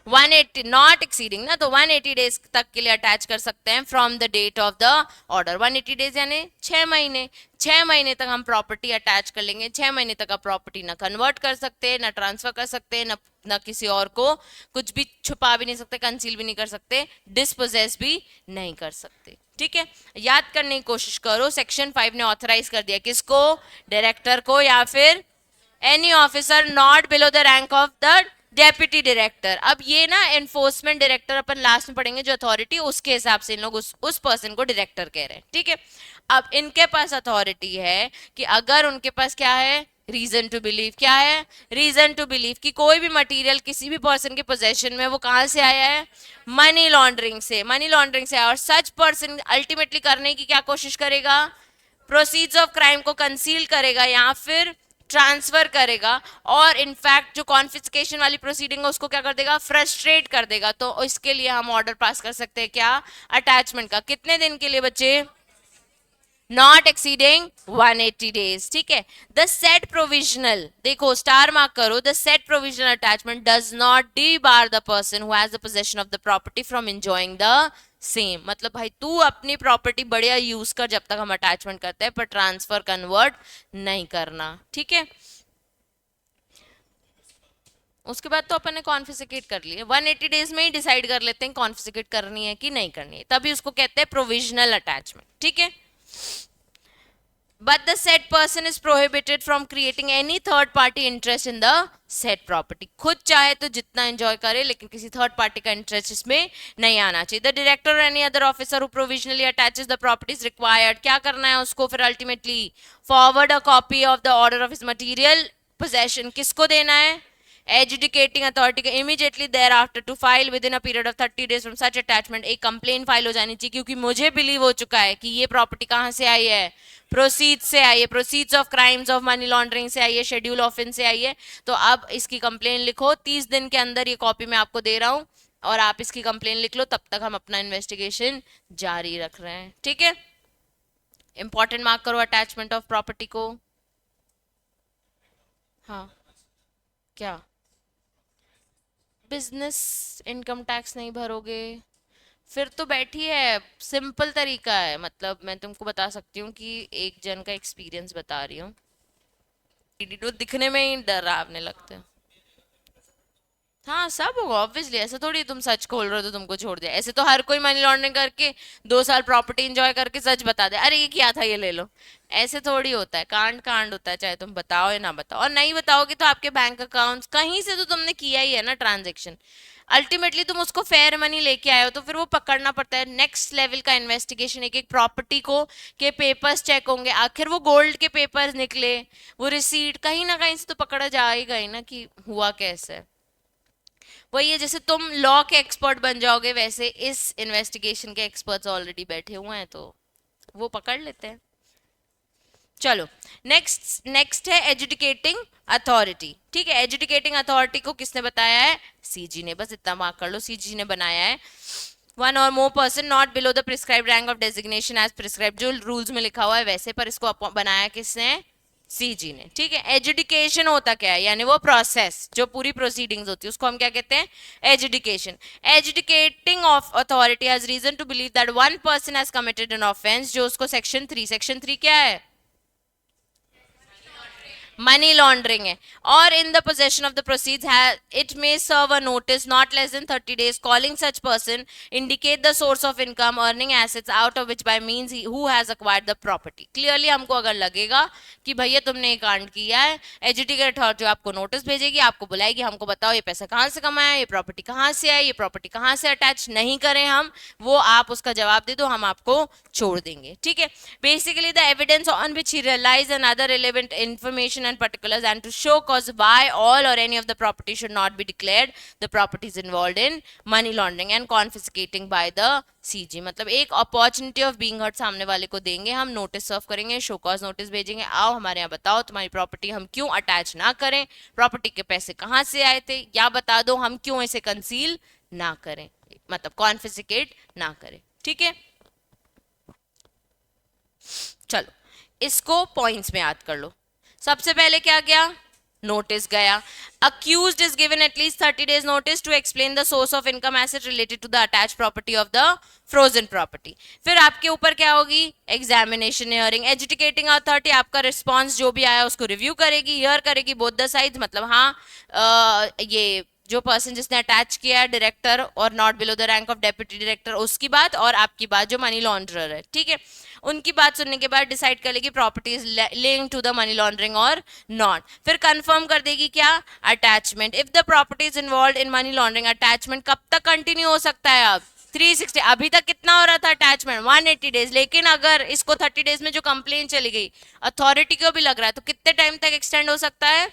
[SPEAKER 1] 180, नॉट एक्सीडिंग ना, तो 180 डेज तक के लिए अटैच कर सकते हैं from the date of the order. 180 days यानी 6 महीने। 6 महीने तक हम प्रॉपर्टी अटैच कर लेंगे। 6 महीने तक आप प्रॉपर्टी ना कन्वर्ट कर सकते, ना ट्रांसफर कर सकते, ना किसी और को कुछ भी छुपा भी नहीं सकते, कंसील भी नहीं कर सकते, डिस्पोजेस भी नहीं कर सकते। ठीक है, याद करने की कोशिश करो। सेक्शन 5 ने ऑथराइज कर दिया किसको? डायरेक्टर को या फिर any officer not below the rank of the deputy director. अब ये ना एनफोर्समेंट डायरेक्टर अपन लास्ट में पढ़ेंगे, जो अथॉरिटी उसके हिसाब से इन लोग उस पर्सन को डायरेक्टर कह रहे हैं, ठीक है। अब इनके पास अथॉरिटी है कि अगर उनके पास क्या है, रीजन टू बिलीव, क्या है, रीजन टू बिलीव कि कोई भी मटेरियल किसी भी पर्सन के पोजेशन में वो कहां से आया है, मनी लॉन्ड्रिंग से, मनी लॉन्ड्रिंग से आया, और सच पर्सन अल्टीमेटली करने की क्या कोशिश करेगा, प्रोसीड्स ऑफ क्राइम को कंसील करेगा या फिर ट्रांसफर करेगा, और इनफैक्ट जो कॉन्फिस्केशन वाली प्रोसीडिंग है उसको क्या कर देगा, फ्रस्ट्रेट कर देगा। तो इसके लिए हम ऑर्डर पास कर सकते हैं क्या, अटैचमेंट का। कितने दिन के लिए बच्चे, नॉट एक्सीडिंग 180 डेज, ठीक है। द सेट प्रोविजनल, देखो स्टार मार्क करो, the set provisional attachment does not D bar the person who has the possession of the property from enjoying the same. मतलब भाई तू अपनी प्रॉपर्टी बढ़िया यूज कर जब तक हम अटैचमेंट करते हैं, पर ट्रांसफर कन्वर्ट नहीं करना, ठीक है। उसके बाद तो अपन ने कॉन्फिस्केट कर लिए, 180 डेज में ही डिसाइड कर लेते हैं कॉन्फिस्केट करनी है कि नहीं करनी है, तभी उसको कहते हैं प्रोविजनल अटैचमेंट, ठीक है। But the said person is prohibited from creating any third party interest in the said property. खुद चाहे तो जितना एंजॉय करे, लेकिन किसी थर्ड पार्टी का इंटरेस्ट इसमें नहीं आना चाहिए। The director or any other officer who provisionally attaches the property is required, क्या करना है उसको फिर ultimately forward a copy of the order of his material possession, किसको देना है, एजुकेटिंग अथॉरिटी का, immediately thereafter to file within a period of 30 days from such attachment. एक कंप्लेन फाइल हो जानी चाहिए, क्योंकि मुझे बिलीव हो चुका है कि ये प्रॉपर्टी कहां से आई है, प्रोसीड से आई है, proceeds of crimes of money laundering से आई है, शेड्यूल ऑफेंस से आई है। तो अब इसकी कंप्लेन लिखो, 30 दिन के अंदर ये कॉपी मैं आपको दे रहा हूं, और आप इसकी कंप्लेन लिख लो, तब तक हम अपना इन्वेस्टिगेशन जारी रख रहे हैं, ठीक है। इंपॉर्टेंट मार्क करो अटैचमेंट ऑफ प्रॉपर्टी को। हाँ, क्या, बिजनेस इनकम टैक्स नहीं भरोगे, फिर तो बैठी है, सिंपल तरीका है। मतलब मैं तुमको बता सकती हूँ कि एक जन का एक्सपीरियंस बता रही हूँ, तो दिखने में ही डरावने लगते हैं। हाँ सब होगा ऑब्वियसली, ऐसा थोड़ी तुम सच खोल रहे हो तो तुमको छोड़ दिया, ऐसे तो हर कोई मनी लॉन्ड्रिंग करके 2 साल प्रॉपर्टी एंजॉय करके सच बता दे, अरे ये क्या था ये ले लो, ऐसे थोड़ी होता है, कांड कांड होता है, चाहे तुम बताओ या ना बताओ। और नहीं बताओगे तो आपके बैंक अकाउंट्स कहीं से तो तुमने किया ही है ना ट्रांजेक्शन, अल्टीमेटली तुम उसको फेयर मनी लेके आए हो, तो फिर वो पकड़ना पड़ता है। नेक्स्ट लेवल का इन्वेस्टिगेशन, एक एक प्रॉपर्टी को के पेपर्स चेक होंगे, आखिर वो गोल्ड के पेपर्स निकले, वो रिसीट कहीं ना कहीं से तो पकड़ा जाएगा ही ना कि हुआ कैसे। वही है, जैसे तुम लॉ के एक्सपर्ट बन जाओगे, वैसे इस इन्वेस्टिगेशन के एक्सपर्ट्स ऑलरेडी बैठे हुए हैं, तो वो पकड़ लेते हैं। चलो नेक्स्ट नेक्स्ट है एजुकेटिंग अथॉरिटी, ठीक है। एजुकेटिंग अथॉरिटी को किसने बताया है, सीजी ने, बस इतना मार्क कर लो, सीजी ने बनाया है। वन और more person not below the prescribe rank of designation as prescribe, जो रूल्स में लिखा हुआ है वैसे, पर इसको बनाया किसने, सीजी ने, ठीक है। एजुकेशन होता क्या है, यानी वो प्रोसेस, जो पूरी प्रोसीडिंग्स होती है उसको हम क्या कहते हैं, education. Adjudicating of authority has reason to believe that one person has committed an offence, जो उसको सेक्शन 3 क्या है, मनी लॉन्ड्रिंग है, और in the possession of the proceeds it may serve a notice not less than 30 days calling such person, indicate the source of income, earning assets out of which by means who has acquired the property. Clearly हमको अगर लगेगा कि भैया तुमने ये कांड किया है, एजुकेटेड अथॉरिटी आपको नोटिस भेजेगी, आपको बुलाएगी, हमको बताओ ये पैसा कहाँ से कमाया, ये प्रॉपर्टी कहाँ से आई, ये प्रॉपर्टी कहाँ से अटैच नहीं करें हम, वो आप उसका जवाब दे दो, हम आपको छोड़ देंगे, ठीक है। Basically the evidence on which he realise and other relevant information and particulars, and to show cause why all or any of the property should not be declared the properties involved in money laundering and confiscating by the CG. मतलब एक opportunity of being hurt सामने वाले को देंगे, हम notice serve करेंगे, show cause notice भेजेंगे, आओ हमारे यहाँ बताओ तुम्हारी प्रॉपर्टी हम क्यों अटैच ना करें, प्रॉपर्टी के पैसे कहाँ से आए थे, या बता दो हम क्यों इसे कंसील ना करें, मतलब कॉन्फिस्केट ना करें, ठीक है। चलो इसको पॉइंट्स में याद कर लो। सबसे पहले क्या गया, नोटिस गया, accused is given at least 30 days notice to explain the source of income asset related to the attach property of the frozen property. फिर आपके ऊपर क्या होगी, एग्जामिनेशन हियरिंग, एजुकेटिंग अथॉरिटी आपका रिस्पॉन्स जो भी आया उसको रिव्यू करेगी, हियर करेगी बोथ द साइड्स, मतलब हाँ ये जो पर्सन जिसने अटैच किया है, डायरेक्टर और not below the rank of deputy director, उसकी बात और आपकी बात जो मनी लॉन्ड्रर है, ठीक है, उनकी बात सुनने के बाद डिसाइड कर लेगी property is linked to the money laundering और नॉट। फिर कंफर्म कर देगी क्या, attachment. If the property is involve in money laundering, attachment कब तक कंटिन्यू हो सकता है, अब 360। अभी तक कितना हो रहा था अटैचमेंट, 180 डेज, लेकिन अगर इसको 30 डेज में जो कंप्लेन चली गई, अथॉरिटी को भी लग रहा है, तो कितने टाइम तक एक्सटेंड हो सकता है,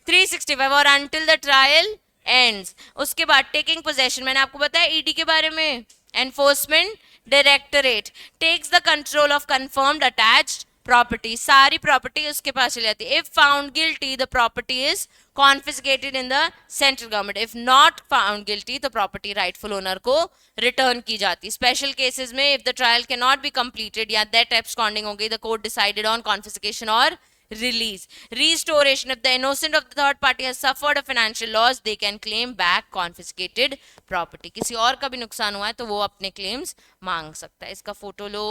[SPEAKER 1] 365 और अनटिल द ट्रायल एंड्स। उसके बाद टेकिंग पोजेशन, मैंने आपको बताया ईडी के बारे में, enforcement directorate takes the control of confirmed attached property, सारी प्रॉपर्टी उसके पास चली जाती है। If found guilty the property is confiscated in the central government, if not found guilty तो प्रॉपर्टी राइटफुल ओनर को रिटर्न की जाती है। स्पेशल केसेस में if the trial can not be completed या दैट एब्सकॉन्डिंग हो गई, the court decided on confiscation और release. Restoration, if the innocent of the third party has suffered a financial loss, they can claim back confiscated property. किसी और का भी नुकसान हुआ है तो वो अपने claims मांग सकता है। इसका फोटो लो।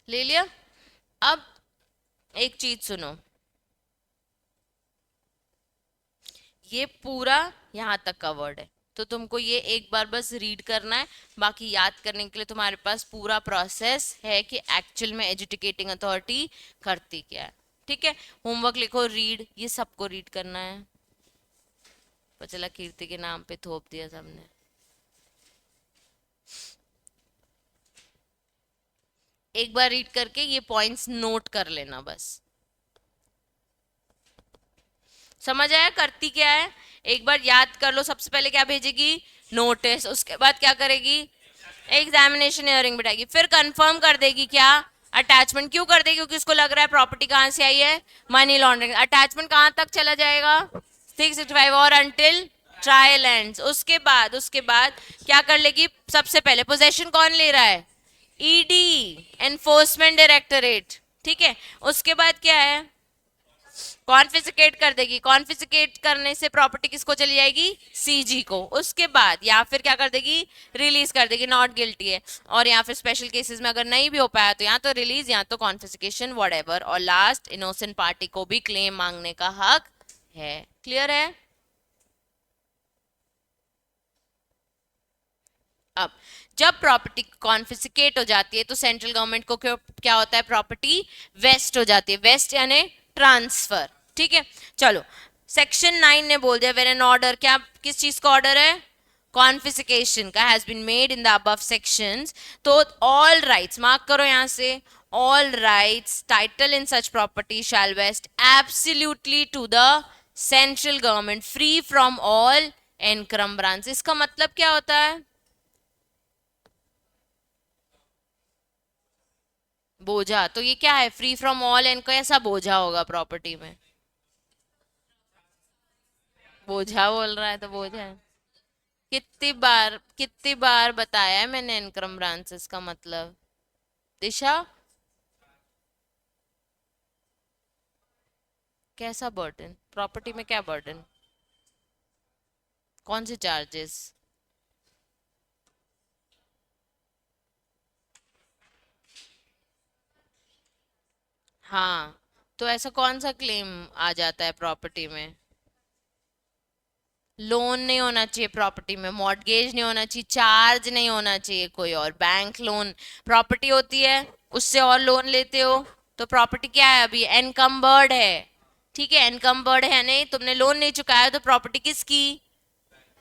[SPEAKER 1] ले लिया। अब एक चीज सुनो, ये पूरा यहाँ तक कवर्ड है, तो तुमको ये एक बार बस रीड करना है, बाकी याद करने के लिए तुम्हारे पास पूरा प्रोसेस है कि एक्चुअल में एजुकेटिंग अथॉरिटी करती क्या है, ठीक है। होमवर्क लिखो, रीड, ये सबको रीड करना है। पता चला कीर्ति के नाम पे थोप दिया सबने। एक बार रीड करके ये पॉइंट्स नोट कर लेना बस। समझ आया करती क्या है, एक बार याद कर लो। सबसे पहले क्या भेजेगी, नोटिस, उसके बाद क्या करेगी, एग्जामिनेशन हियरिंग बिठाएगी, फिर कंफर्म कर देगी क्या, अटैचमेंट। क्यों कर देगी, क्योंकि उसको लग रहा है प्रॉपर्टी कहां से आई है, मनी लॉन्ड्रिंग। अटैचमेंट कहां तक चला जाएगा, 665 और अनटिल ट्रायल एंड्स। उसके बाद क्या कर लेगी, सबसे पहले पोजेशन कौन ले रहा है, ईडी, एनफोर्समेंट डायरेक्टरेट, ठीक है। उसके बाद क्या है, कॉन्फिस्केट कर देगी। कॉन्फिस्केट करने से प्रॉपर्टी किसको चली जाएगी, सीजी को। उसके बाद या फिर क्या कर देगी, रिलीज कर देगी, नॉट गिल्टी है। और या फिर स्पेशल केसेस में अगर नहीं भी हो पाया तो या तो रिलीज या तो कॉन्फिस्केशन, व्हाटएवर। और लास्ट, इनोसेंट पार्टी को भी क्लेम मांगने का हक है। क्लियर है। अब जब प्रॉपर्टी कॉन्फिस्केट हो जाती है तो सेंट्रल गवर्नमेंट को क्या होता है, प्रॉपर्टी वेस्ट हो जाती है। वेस्ट यानी ट्रांसफर, ठीक है। चलो, सेक्शन 9 ने बोल दिया, वेन एन ऑर्डर, क्या किस चीज का ऑर्डर है, कॉन्फिस्केशन का, has been made in the above sections, तो ऑल राइट्स, मार्क करो यहां से, all rights title in such property shall vest absolutely to the central government free from all encumbrances. इसका मतलब क्या होता है, बोझा। तो ये क्या है, फ्री फ्रॉम ऑल एंड, कैसा बोझा होगा प्रॉपर्टी में, बोझा बोल रहा है तो बोझा है। कितनी बार बताया है मैंने एनक्रम्ब्रांसेस का मतलब, दिशा। कैसा बर्डन, प्रॉपर्टी में क्या बर्डन, कौन से चार्जेस, हाँ, तो ऐसा कौन सा क्लेम आ जाता है प्रॉपर्टी में, लोन नहीं होना चाहिए प्रॉपर्टी में, मॉर्टगेज नहीं होना चाहिए, चार्ज नहीं होना चाहिए कोई और, बैंक लोन प्रॉपर्टी होती है, उससे और लोन लेते हो तो प्रॉपर्टी क्या है, अभी एनकम्बर्ड है, ठीक है। एनकम्बर्ड है, नहीं तुमने लोन नहीं चुकाया तो प्रॉपर्टी किसकी,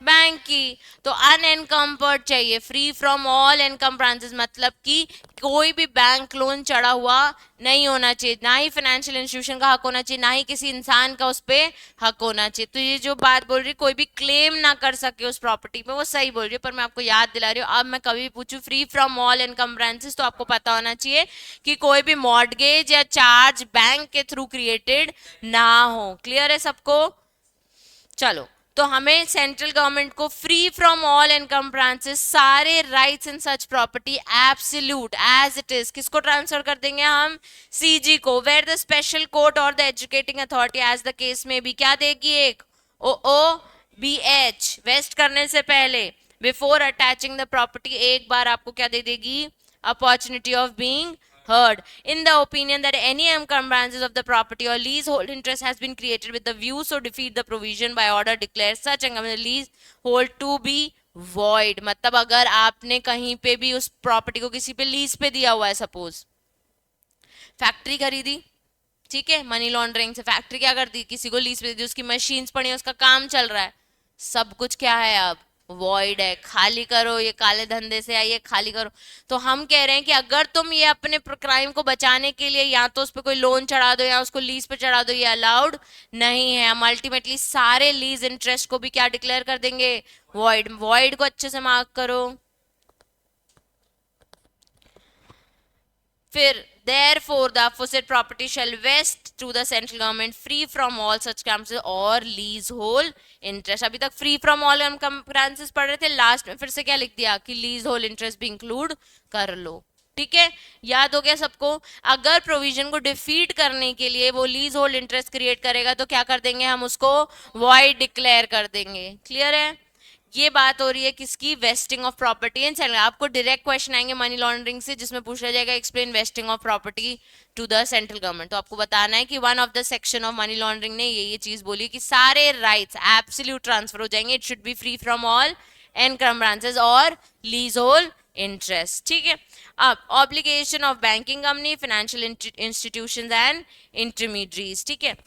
[SPEAKER 1] बैंक की। तो अनएनकम्पर्ड चाहिए, फ्री फ्रॉम ऑल एनकम्प्रांसेस, मतलब कि कोई भी बैंक लोन चढ़ा हुआ नहीं होना चाहिए, ना ही फाइनेंशियल इंस्टीट्यूशन का हक होना चाहिए, ना ही किसी इंसान का उस पर हक होना चाहिए। तो ये जो बात बोल रही कोई भी क्लेम ना कर सके उस प्रॉपर्टी पे, वो सही बोल रही है, पर मैं आपको याद दिला रही हूँ। अब मैं कभी भी पूछूं फ्री फ्रॉम ऑल एनकम्प्रांसेस तो आपको पता होना चाहिए कि कोई भी मॉर्टगेज या चार्ज बैंक के थ्रू क्रिएटेड ना हो। क्लियर है सबको। चलो, तो हमें सेंट्रल गवर्नमेंट को फ्री फ्रॉम ऑल एनकम्प्रांसेस, सारे rights in such property absolute as it is, किसको ट्रांसफर कर देंगे हम, सीजी को। वेयर द स्पेशल कोर्ट और the adjudicating authority as the case में भी क्या देगी, एक O O B H, vest करने से पहले बिफोर अटैचिंग द प्रॉपर्टी एक बार आपको क्या दे देगी, opportunity of being heard. In the opinion that any encumbrances of the property or leasehold interest has been created with the view so defeat the provision by order declare such leasehold to be void. मतलब अगर आपने कहीं पे भी उस property को किसी पे लीज पे दिया हुआ है, सपोज फैक्ट्री खरीदी, ठीक है, मनी लॉन्ड्रिंग से फैक्ट्री क्या करती, किसी को लीज पे दी, उसकी मशीन्स पड़ी है, उसका काम चल रहा है, सब कुछ क्या है अब वॉइड है, खाली करो, ये काले धंधे से आइए खाली करो। तो हम कह रहे हैं कि अगर तुम ये अपने क्राइम को बचाने के लिए या तो उस पर कोई लोन चढ़ा दो या उसको लीज पे चढ़ा दो, ये अलाउड नहीं है। हम अल्टीमेटली सारे लीज इंटरेस्ट को भी क्या डिक्लेयर कर देंगे, वॉइड। वॉइड को अच्छे से मार्क करो। फिर therefore the aforesaid property shall vest to the central government free from all such encumbrances और leasehold interest। अभी तक free from all encumbrances पढ़ रहे थे, लास्ट में फिर से क्या लिख दिया कि leasehold interest भी इंक्लूड कर लो। ठीक है, याद हो गया सबको। अगर प्रोविजन को डिफीट करने के लिए वो लीज होल्ड इंटरेस्ट क्रिएट करेगा तो क्या कर देंगे, हम उसको वॉइड डिक्लेयर कर देंगे। क्लियर है, ये बात हो रही है किसकी, vesting of property in central. आपको डायरेक्ट क्वेश्चन आएंगे मनी लॉन्ड्रिंग से जिसमें पूछा जाएगा explain vesting of property to the central government. तो आपको बताना है कि one of the section of money laundering ने ये चीज बोली कि सारे राइट्स एब्सोल्यूट ट्रांसफर हो जाएंगे, it should be free from all encumbrances और लीज होल्ड इंटरेस्ट। ठीक है, अब obligation of banking company, financial institutions and intermediaries. ठीक है,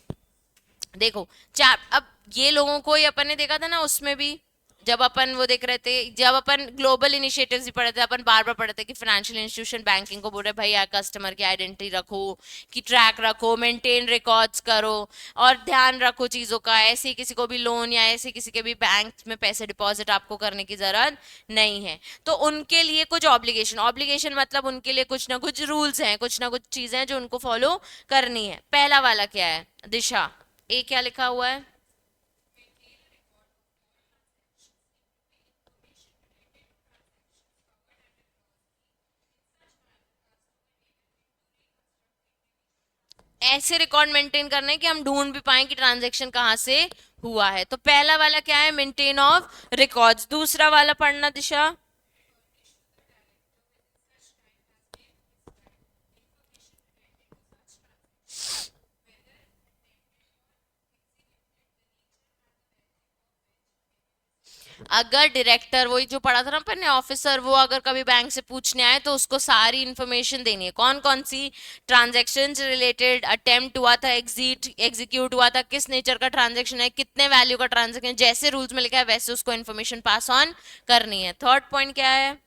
[SPEAKER 1] देखो चार, अब ये लोगों को ही अपन ने देखा था ना उसमें भी, जब अपन वो देख रहे थे, जब अपन ग्लोबल इनिशिएटिव्स भी पढ़े थे, अपन बार बार पढ़े थे कि फाइनेंशियल इंस्टीट्यूशन बैंकिंग को बोल रहे भाई यार कस्टमर की आइडेंटिटी रखो, कि ट्रैक रखो, मेंटेन रिकॉर्ड्स करो और ध्यान रखो चीज़ों का, ऐसे किसी को भी लोन या ऐसे किसी के भी बैंक में पैसे डिपॉजिट आपको करने की जरूरत नहीं है। तो उनके लिए कुछ ऑब्लिगेशन, ऑब्लिगेशन मतलब उनके लिए कुछ ना कुछ रूल्स हैं, कुछ ना कुछ चीज़ें हैं जो उनको फॉलो करनी है। पहला वाला क्या है, दिशा ए क्या लिखा हुआ है, ऐसे रिकॉर्ड मेंटेन करने कि हम ढूंढ भी पाए कि ट्रांजैक्शन कहाँ से हुआ है। तो पहला वाला क्या है, मेंटेन ऑफ रिकॉर्ड्स। दूसरा वाला पढ़ना दिशा, अगर डायरेक्टर, वही जो पढ़ा था ना अपन ने, ऑफिसर, वो अगर कभी बैंक से पूछने आए तो उसको सारी इंफॉर्मेशन देनी है, कौन कौन सी ट्रांजैक्शन रिलेटेड अटेम्प्ट हुआ था, एग्जीक्यूट हुआ था, किस नेचर का ट्रांजैक्शन है, कितने वैल्यू का ट्रांजैक्शन, जैसे रूल्स में लिखा है वैसे उसको इन्फॉर्मेशन पास ऑन करनी है। थर्ड पॉइंट क्या है,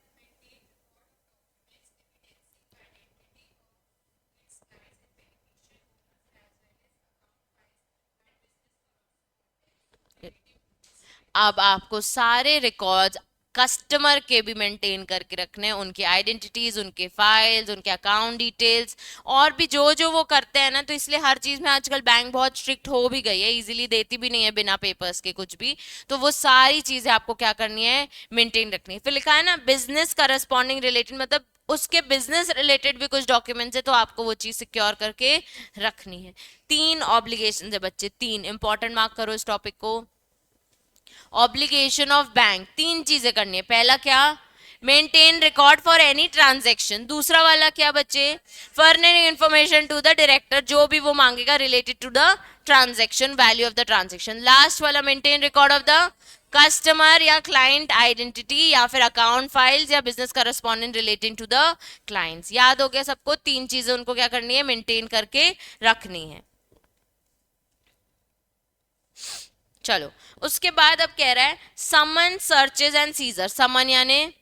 [SPEAKER 1] अब आपको सारे रिकॉर्ड्स कस्टमर के भी मेंटेन करके रखने हैं, उनकी आइडेंटिटीज, उनके फाइल्स, उनके अकाउंट डिटेल्स और भी जो जो वो करते हैं ना। तो इसलिए हर चीज में आजकल बैंक बहुत स्ट्रिक्ट हो भी गई है, इजीली देती भी नहीं है बिना पेपर्स के कुछ भी। तो वो सारी चीजें आपको क्या करनी है, मेंटेन रखनी है। फिर लिखा है ना बिजनेस करस्पॉन्डिंग रिलेटेड, मतलब उसके बिजनेस रिलेटेड भी कुछ डॉक्यूमेंट्स है तो आपको वो चीज सिक्योर करके रखनी है। तीन ऑब्लिगेशन है बच्चे, तीन इंपॉर्टेंट, मार्क करो इस टॉपिक को। ऑब्लिगेशन ऑफ बैंक, तीन चीजें करनी है। पहला क्या, maintain record for any transaction. दूसरा वाला क्या बच्चे, furnish information to the director, जो भी वो मांगेगा related to the transaction, value of the transaction. Last वाला maintain record of the customer या क्लाइंट आइडेंटिटी या फिर अकाउंट फाइल्स या business correspondent relating to the clients. याद हो गया सबको, तीन चीजें उनको क्या करनी है, मेंटेन करके रखनी है। चलो उसके बाद अब कह रहा है समन सर्चेज एंड सीजर। समन यानी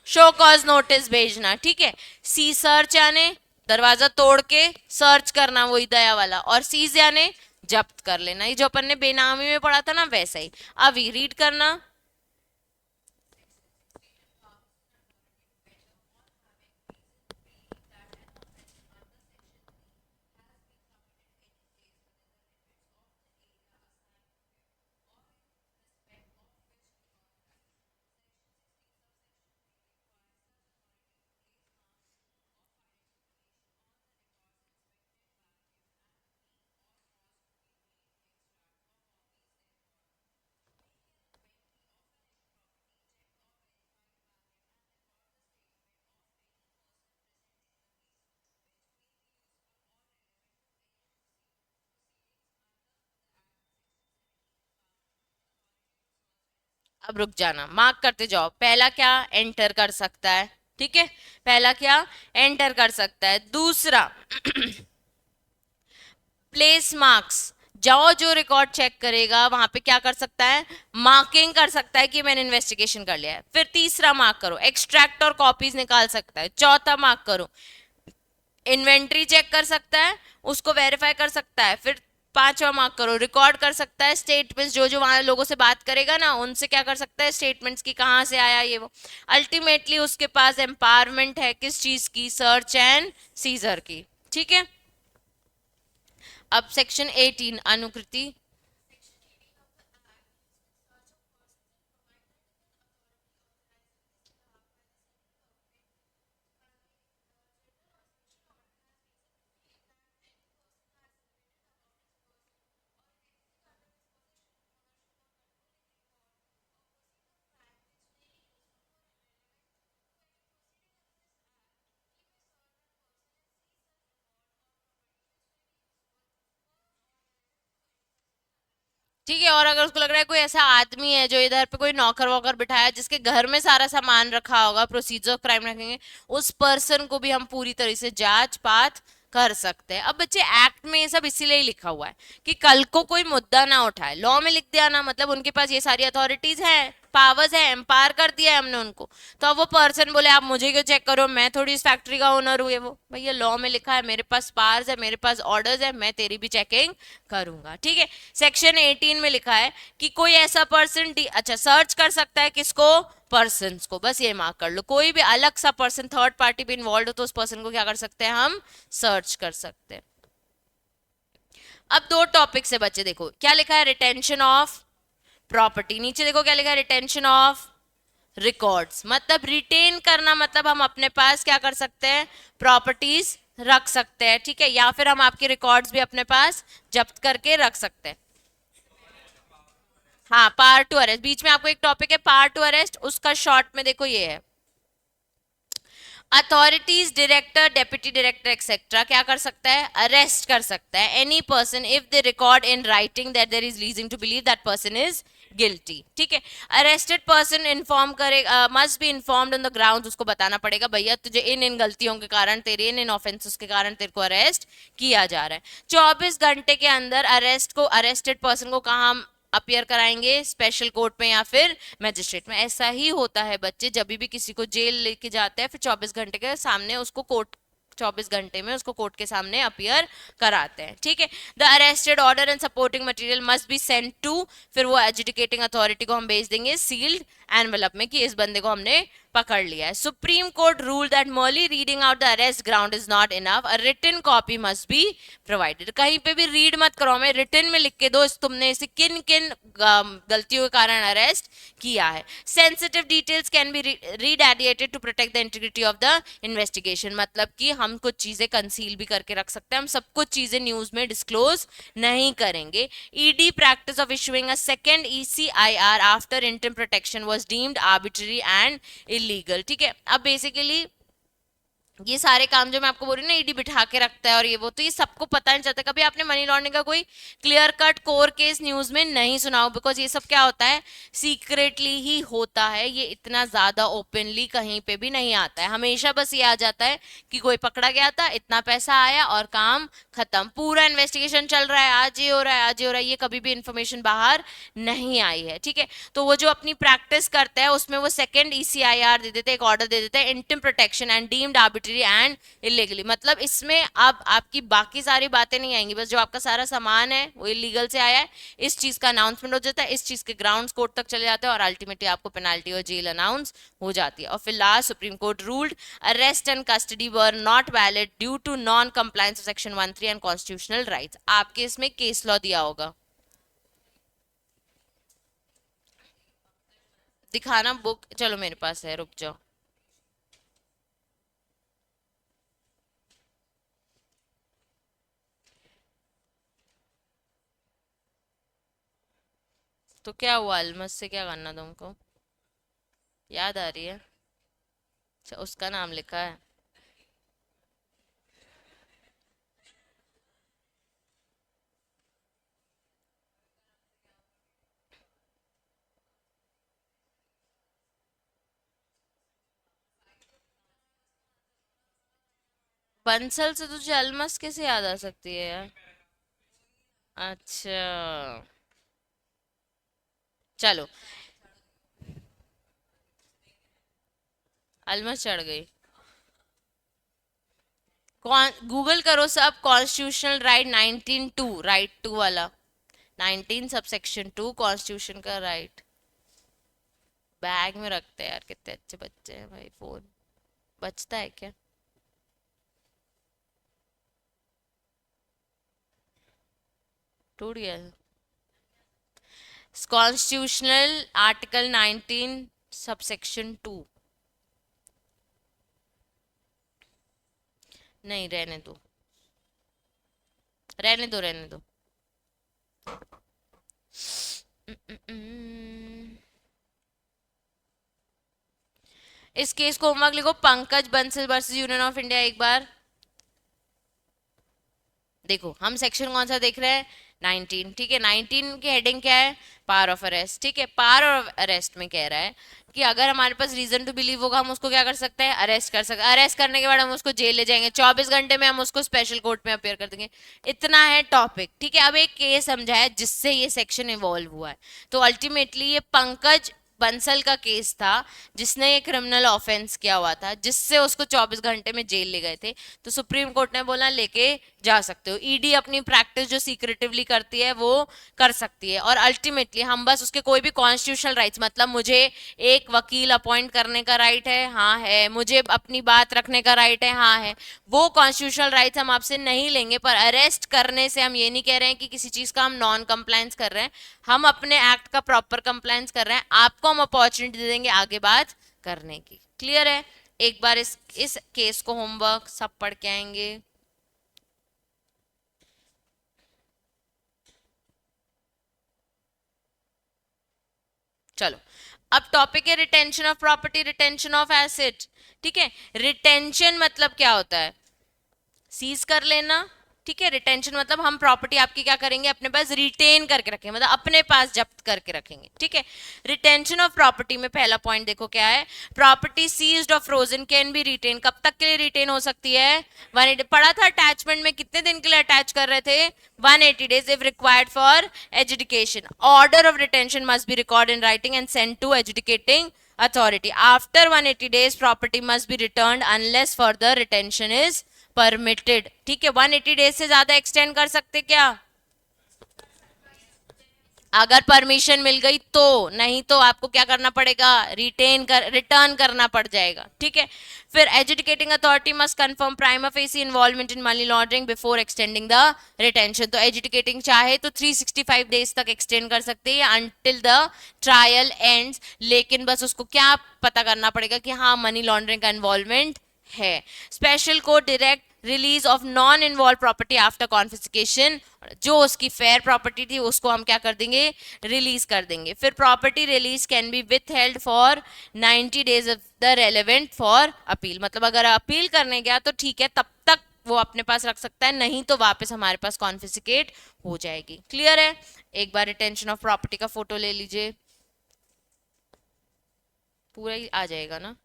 [SPEAKER 1] शो कॉज नोटिस भेजना, ठीक है। सी सर्च यानी दरवाजा तोड़ के सर्च करना, वही दया वाला। और सीज यानी जब्त कर लेना, ये जो अपन ने बेनामी में पढ़ा था ना वैसा ही। अभी रीड करना, अब रुक जाना, मार्क करते जाओ। पहला क्या, एंटर कर सकता है, ठीक है, पहला क्या, एंटर कर सकता है। दूसरा प्लेस मार्क्स, जाओ जो रिकॉर्ड चेक करेगा वहां पे क्या कर सकता है, मार्किंग कर सकता है कि मैंने इन्वेस्टिगेशन कर लिया है। फिर तीसरा मार्क करो, एक्सट्रैक्ट और कॉपीज निकाल सकता है। चौथा मार्क करो, इन्वेंट्री चेक कर सकता है, उसको वेरीफाई कर सकता है। फिर पांचवा मार्क करो, रिकॉर्ड कर सकता है स्टेटमेंट्स, जो जो वहां लोगों से बात करेगा ना उनसे क्या कर सकता है, स्टेटमेंट्स की कहाँ से आया ये वो। अल्टीमेटली उसके पास एम्पावरमेंट है किस चीज की, सर्च एंड सीजर की, ठीक है। अब सेक्शन 18 अनुकृति। ठीक है, और अगर उसको लग रहा है कोई ऐसा आदमी है जो इधर पे कोई नौकर वोकर बिठाया है, जिसके घर में सारा सामान रखा होगा, प्रोसीजर ऑफ क्राइम रखेंगे, उस पर्सन को भी हम पूरी तरह से जांच पात कर सकते हैं। अब बच्चे एक्ट में ये सब इसीलिए ही लिखा हुआ है कि कल को कोई मुद्दा ना उठाए। लॉ में लिख दिया ना, मतलब उनके पास ये सारी अथॉरिटीज हैं, पावर्स है, एम्पावर कर दिया है हमने उनको। तो अब वो पर्सन बोले आप मुझे क्यों चेक करो, मैं थोड़ी इस फैक्ट्री का ओनर हूँ। ये वो भैया लॉ में लिखा है, मेरे पास पावर्स है, मेरे पास ऑर्डर्स है, मैं तेरी भी चेकिंग करूंगा, ठीक है। सेक्शन 18 में लिखा है कि कोई ऐसा पर्सन अच्छा सर्च कर सकता है किसको, पर्सन को, बस ये मार्क कर लो। कोई भी अलग सा पर्सन थर्ड पार्टी भी इन्वॉल्व हो तो उस पर्सन को क्या कर सकते हैं, हम सर्च कर सकते हैं। अब दो टॉपिक से बच्चे देखो क्या लिखा है, रिटेंशन ऑफ प्रॉपर्टी, नीचे देखो क्या लिखा है, रिटेंशन ऑफ रिकॉर्ड्स। मतलब रिटेन करना, मतलब हम अपने पास क्या कर सकते हैं, प्रॉपर्टीज रख सकते हैं, ठीक है, या फिर हम आपके रिकॉर्ड्स भी अपने पास जब्त करके रख सकते हैं। हाँ, पावर टू अरेस्ट, बीच में आपको एक टॉपिक है पावर टू अरेस्ट, उसका शॉर्ट में देखो ये है, authorities, director, deputy director etcetera क्या कर सकता है, अरेस्ट कर सकता है any person if they record in writing that there is reason to believe that person is guilty, ठीक है। अरेस्टेड पर्सन इन्फॉर्म करेगा, must be informed on the ground, उसको बताना पड़ेगा भैया तुझे इन इन गलतियों के कारण, तेरे इन इन ऑफेंसेस के कारण तेरे को अरेस्ट किया जा रहा है। 24 घंटे के अंदर अरेस्ट को, अरेस्टेड पर्सन को कहाँ अपियर कराएंगे, स्पेशल कोर्ट में या फिर मजिस्ट्रेट में। ऐसा ही होता है बच्चे, जब भी किसी को जेल लेके जाते हैं फिर 24 घंटे के सामने उसको कोर्ट, 24 घंटे में उसको कोर्ट के सामने अपियर कराते हैं, ठीक है। The arrested order and supporting material must be sent to, फिर वो एजुकेटिंग अथॉरिटी को हम भेज देंगे सील्ड एनवेलप में कि इस बंदे को हमने पकड़ लिया है। Supreme court rule that merely reading out the arrest ground is not enough, a written copy must be provided. कहीं पे भी रीड मत करो, हमें रिटन में लिख के दो तुमने इसे किन किन गलतियों के कारण अरेस्ट किया है। Sensitive details can be redacted to protect the integrity of the investigation, मतलब कि हम कुछ चीजें कंसील भी करके रख सकते हैं, हम सब कुछ चीजें न्यूज में डिस्क्लोज नहीं करेंगे। ED practice of issuing a second ECIR after interim protection was deemed arbitrary and illegal, ठीक है। अब बेसिकली ये सारे काम जो मैं आपको बोल रही हूँ ना, ईडी बिठा के रखता है और ये वो, तो ये सबको पता नहीं चलता। कभी आपने मनी लॉन्ड्रिंग का कोई clear cut core case news में नहीं सुना हो, बिकॉज ये सब क्या होता है, सीक्रेटली ही होता है, ये इतना ज्यादा ओपनली कहीं पे भी नहीं आता है। हमेशा बस ये आ जाता है कि कोई पकड़ा गया था, इतना पैसा आया और काम खत्म, पूरा इन्वेस्टिगेशन चल रहा है, आज ये हो रहा है, आज ये हो रहा है, ये कभी भी इंफॉर्मेशन बाहर नहीं आई है, ठीक है। तो वो जो अपनी प्रैक्टिस करता है उसमें वो सेकंड ईसीआईआर दे देते हैं, एक ऑर्डर दे देते हैं, interim protection and deemed arbitrary and illegally, मतलब इसमें अब आपकी बाकी सारी बातें नहीं आएंगी, बस जो आपका सारा सामान है वो इलीगल से आया है, इस चीज का अनाउंसमेंट हो जाता है, इस चीज के ग्राउंड्स कोर्ट तक चले जाते हैं और अल्टीमेटली आपको पेनाल्टी और जेल अनाउंस हो जाती है। और फिर last supreme court ruled arrest and custody were not valid due to non compliance of section 13 and constitutional rights. आपके इसमें केस लॉ दिया होगा, दिखाना बुक, चलो मेरे पास है, रुक जाओ। तो क्या हुआ, अलमस से क्या करना तुमको, याद आ रही है, अच्छा, उसका नाम लिखा है। बंसल से तुझे अलमस कैसे याद आ सकती है यार? अच्छा, चलो। अलमस चढ़ गई। कौन गूगल करो सब, कॉन्स्टिट्यूशनल राइट 19(2), राइट टू वाला। 19 सबसेक्शन 2 कॉन्स्टिट्यूशन का राइट। बैग में रखते हैं यार, कितने अच्छे बच्चे हैं भाई। फोन बचता है क्या? टूट गया। Constitutional article 19 subsection 2। नहीं, रहने दो, रहने दो, रहने दो। इस केस को होमवर्क लिखो, Pankaj Bansal versus Union of India. एक बार देखो, हम सेक्शन कौन सा देख रहे हैं? 19, ठीक है। 19 की हेडिंग क्या है? पावर ऑफ अरेस्ट, ठीक है। पावर ऑफ अरेस्ट में कह रहा है कि अगर हमारे पास रीजन टू बिलीव होगा, हम उसको क्या कर सकते हैं? अरेस्ट कर सकते हैं। अरेस्ट करने के बाद हम उसको जेल ले जाएंगे, 24 घंटे में हम उसको स्पेशल कोर्ट में अपेयर कर देंगे। इतना है टॉपिक, ठीक है। अब एक केस समझा है जिससे ये सेक्शन इवॉल्व हुआ है। तो अल्टीमेटली ये पंकज बंसल का केस था, जिसने ये क्रिमिनल ऑफेंस किया हुआ था, जिससे उसको 24 घंटे में जेल ले गए थे। तो सुप्रीम कोर्ट ने बोला लेके जा सकते हो। ईडी अपनी प्रैक्टिस जो सीक्रेटिवली करती है वो कर सकती है, और अल्टीमेटली हम बस उसके कोई भी कॉन्स्टिट्यूशनल राइट्स, मतलब मुझे एक वकील अपॉइंट करने का राइट है, हाँ है, मुझे अपनी बात रखने का राइट है, हाँ है, वो कॉन्स्टिट्यूशनल राइट्स हम आपसे नहीं लेंगे। पर अरेस्ट करने से हम ये नहीं कह रहे हैं कि किसी चीज का हम नॉन कंप्लायंस कर रहे हैं। हम अपने एक्ट का प्रॉपर कंप्लायंस कर रहे हैं, आपको हम अपॉर्चुनिटी दे देंगे आगे बात करने की। क्लियर है? एक बार इस केस को होमवर्क सब पढ़ के आएंगे। चलो, अब टॉपिक है retention of property, retention of asset. ठीक है, रिटेंशन मतलब क्या होता है? सीज कर लेना, ठीक है। रिटेंशन मतलब हम प्रॉपर्टी आपकी क्या करेंगे? अपने पास रिटेन करके रखेंगे, मतलब अपने पास जब्त करके रखेंगे, ठीक है। रिटेंशन ऑफ प्रॉपर्टी में पहला पॉइंट देखो क्या है? प्रॉपर्टी सीज्ड और फ्रोजन कैन बी रिटेन। कब तक के लिए रिटेन हो सकती है? 180। पढ़ा था अटैचमेंट में, कितने दिन के लिए अटैच कर रहे थे? 180 days if required for adjudication. Order of retention must be recorded in writing and sent to adjudicating authority. After 180 days property must be returned unless further retention is permitted, ठीक है। 180 डेज से ज्यादा extend कर सकते क्या? अगर permission मिल गई तो, नहीं तो आपको क्या करना पड़ेगा? रिटर्न करना पड़ जाएगा, ठीक है। फिर adjudicating authority must confirm prima facie involvement in money laundering before extending the retention. तो एजुकेटिंग चाहे तो 365 डेज तक एक्सटेंड कर सकते हैं अंटिल द ट्रायल एंड्स, लेकिन बस उसको क्या पता करना पड़ेगा कि हाँ मनी लॉन्ड्रिंग का इन्वॉल्वमेंट है। Special court direct release of non involve property after confiscation. जो उसकी फेयर प्रॉपर्टी थी उसको हम क्या कर देंगे? रिलीज कर देंगे। फिर property release can be with held for 90 days of the relevant for appeal. मतलब अगर अपील करने गया तो ठीक है, तब तक वो अपने पास रख सकता है, नहीं तो वापस हमारे पास कॉन्फिस्केट हो जाएगी। क्लियर है? एक बार रिटेंशन ऑफ प्रॉपर्टी का फोटो ले लीजिए, पूरा ही आ जाएगा ना।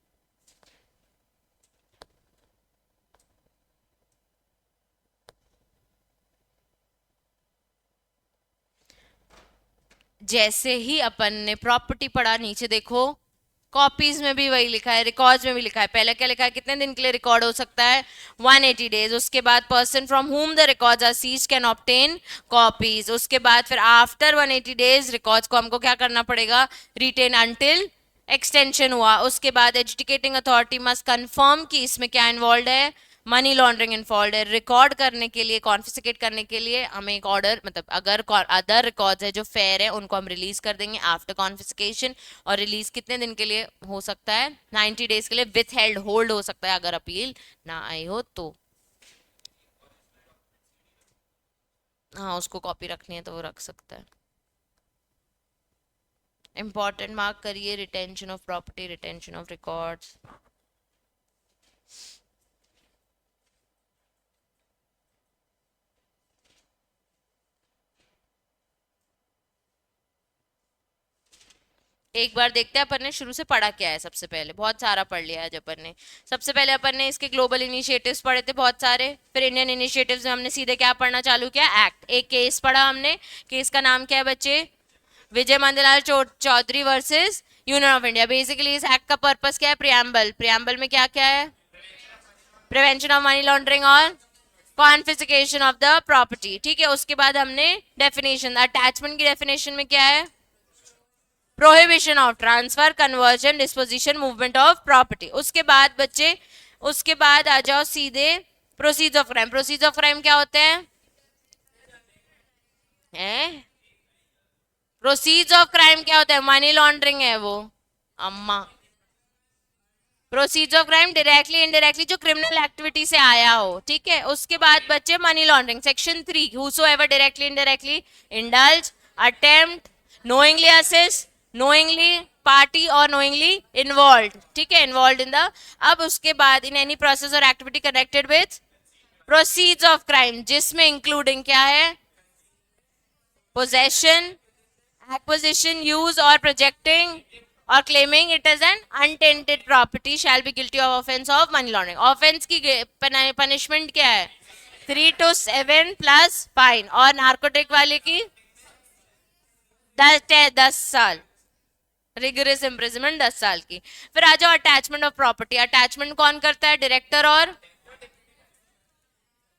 [SPEAKER 1] जैसे ही अपन ने प्रॉपर्टी पढ़ा, नीचे देखो कॉपीज में भी वही लिखा है, रिकॉर्ड्स में भी लिखा है। पहले क्या लिखा है? कितने दिन के लिए रिकॉर्ड हो सकता है? 180 डेज। उसके बाद person from whom the records are seized can obtain copies. उसके बाद फिर आफ्टर 180 डेज रिकॉर्ड्स को हमको क्या करना पड़ेगा? रिटेन अंटिल एक्सटेंशन हुआ। उसके बाद एजुकेटिंग अथॉरिटी मस्ट कंफर्म कि इसमें क्या इन्वॉल्व है? मनी लॉन्ड्रिंग इन्वॉल्व है। रिकॉर्ड करने के लिए, कॉन्फिस्केट करने के लिए हमें एक ऑर्डर, मतलब अगर अदर रिकॉर्ड्स है जो फेयर है उनको हम रिलीज कर देंगे आफ्टर कॉन्फिस्केशन। और रिलीज कितने दिन के लिए हो सकता है? 90 डेज के लिए विथ हेल्ड, होल्ड हो सकता है अगर अपील ना आई हो तो। हाँ, उसको कॉपी रखनी है तो वो रख सकता है। इंपॉर्टेंट मार्क करिए, retention of property, retention of records. एक बार देखते हैं अपन ने शुरू से पढ़ा क्या है। सबसे पहले बहुत सारा पढ़ लिया है आज अपन ने। सबसे पहले अपन ने इसके ग्लोबल इनिशिएटिव्स पढ़े थे बहुत सारे, फिर इंडियन इनिशिएटिव्स में हमने सीधे क्या पढ़ना चालू किया, एक्ट। एक केस पढ़ा हमने, केस का नाम क्या है बच्चे, Vijay Madanlal Chaudhary versus Union of India. Basically इस एक्ट का पर्पस क्या है, प्रियम्बल। प्रियम्बल में क्या क्या है, प्रिवेंशन ऑफ मनी लॉन्ड्रिंग और कॉन्फिस्केशन ऑफ द प्रॉपर्टी, ठीक है। उसके बाद हमने डेफिनेशन, अटैचमेंट की डेफिनेशन में क्या है, prohibition of transfer, conversion, disposition, movement of property. उसके बाद बच्चे, उसके बाद आ जाओ सीधे proceeds of crime. Proceeds of crime क्या होते हैं, प्रोसीड्स ऑफ क्राइम क्या होता है, मनी लॉन्ड्रिंग है वो अम्मा। Proceeds of crime directly indirectly जो क्रिमिनल एक्टिविटी से आया हो, ठीक है। उसके बाद बच्चे money laundering, section 3, whosoever directly indirectly indulge, attempt, knowingly assist, knowingly party और knowingly involved, ठीक है, involved in the। अब उसके बाद in any process or activity connected with proceeds of crime, जिसमें इंक्लूडिंग क्या है, possession, acquisition, use or projecting or claiming it as an untainted property shall be guilty of offense of money laundering। offense की punishment क्या है, 3 to 7 plus fine, और narcotic वाले की 10 साल रिगरस इम्प्रिजनमेंट 10 साल की। फिर आ जाओ अटैचमेंट ऑफ प्रॉपर्टी। अटैचमेंट कौन करता है, डायरेक्टर और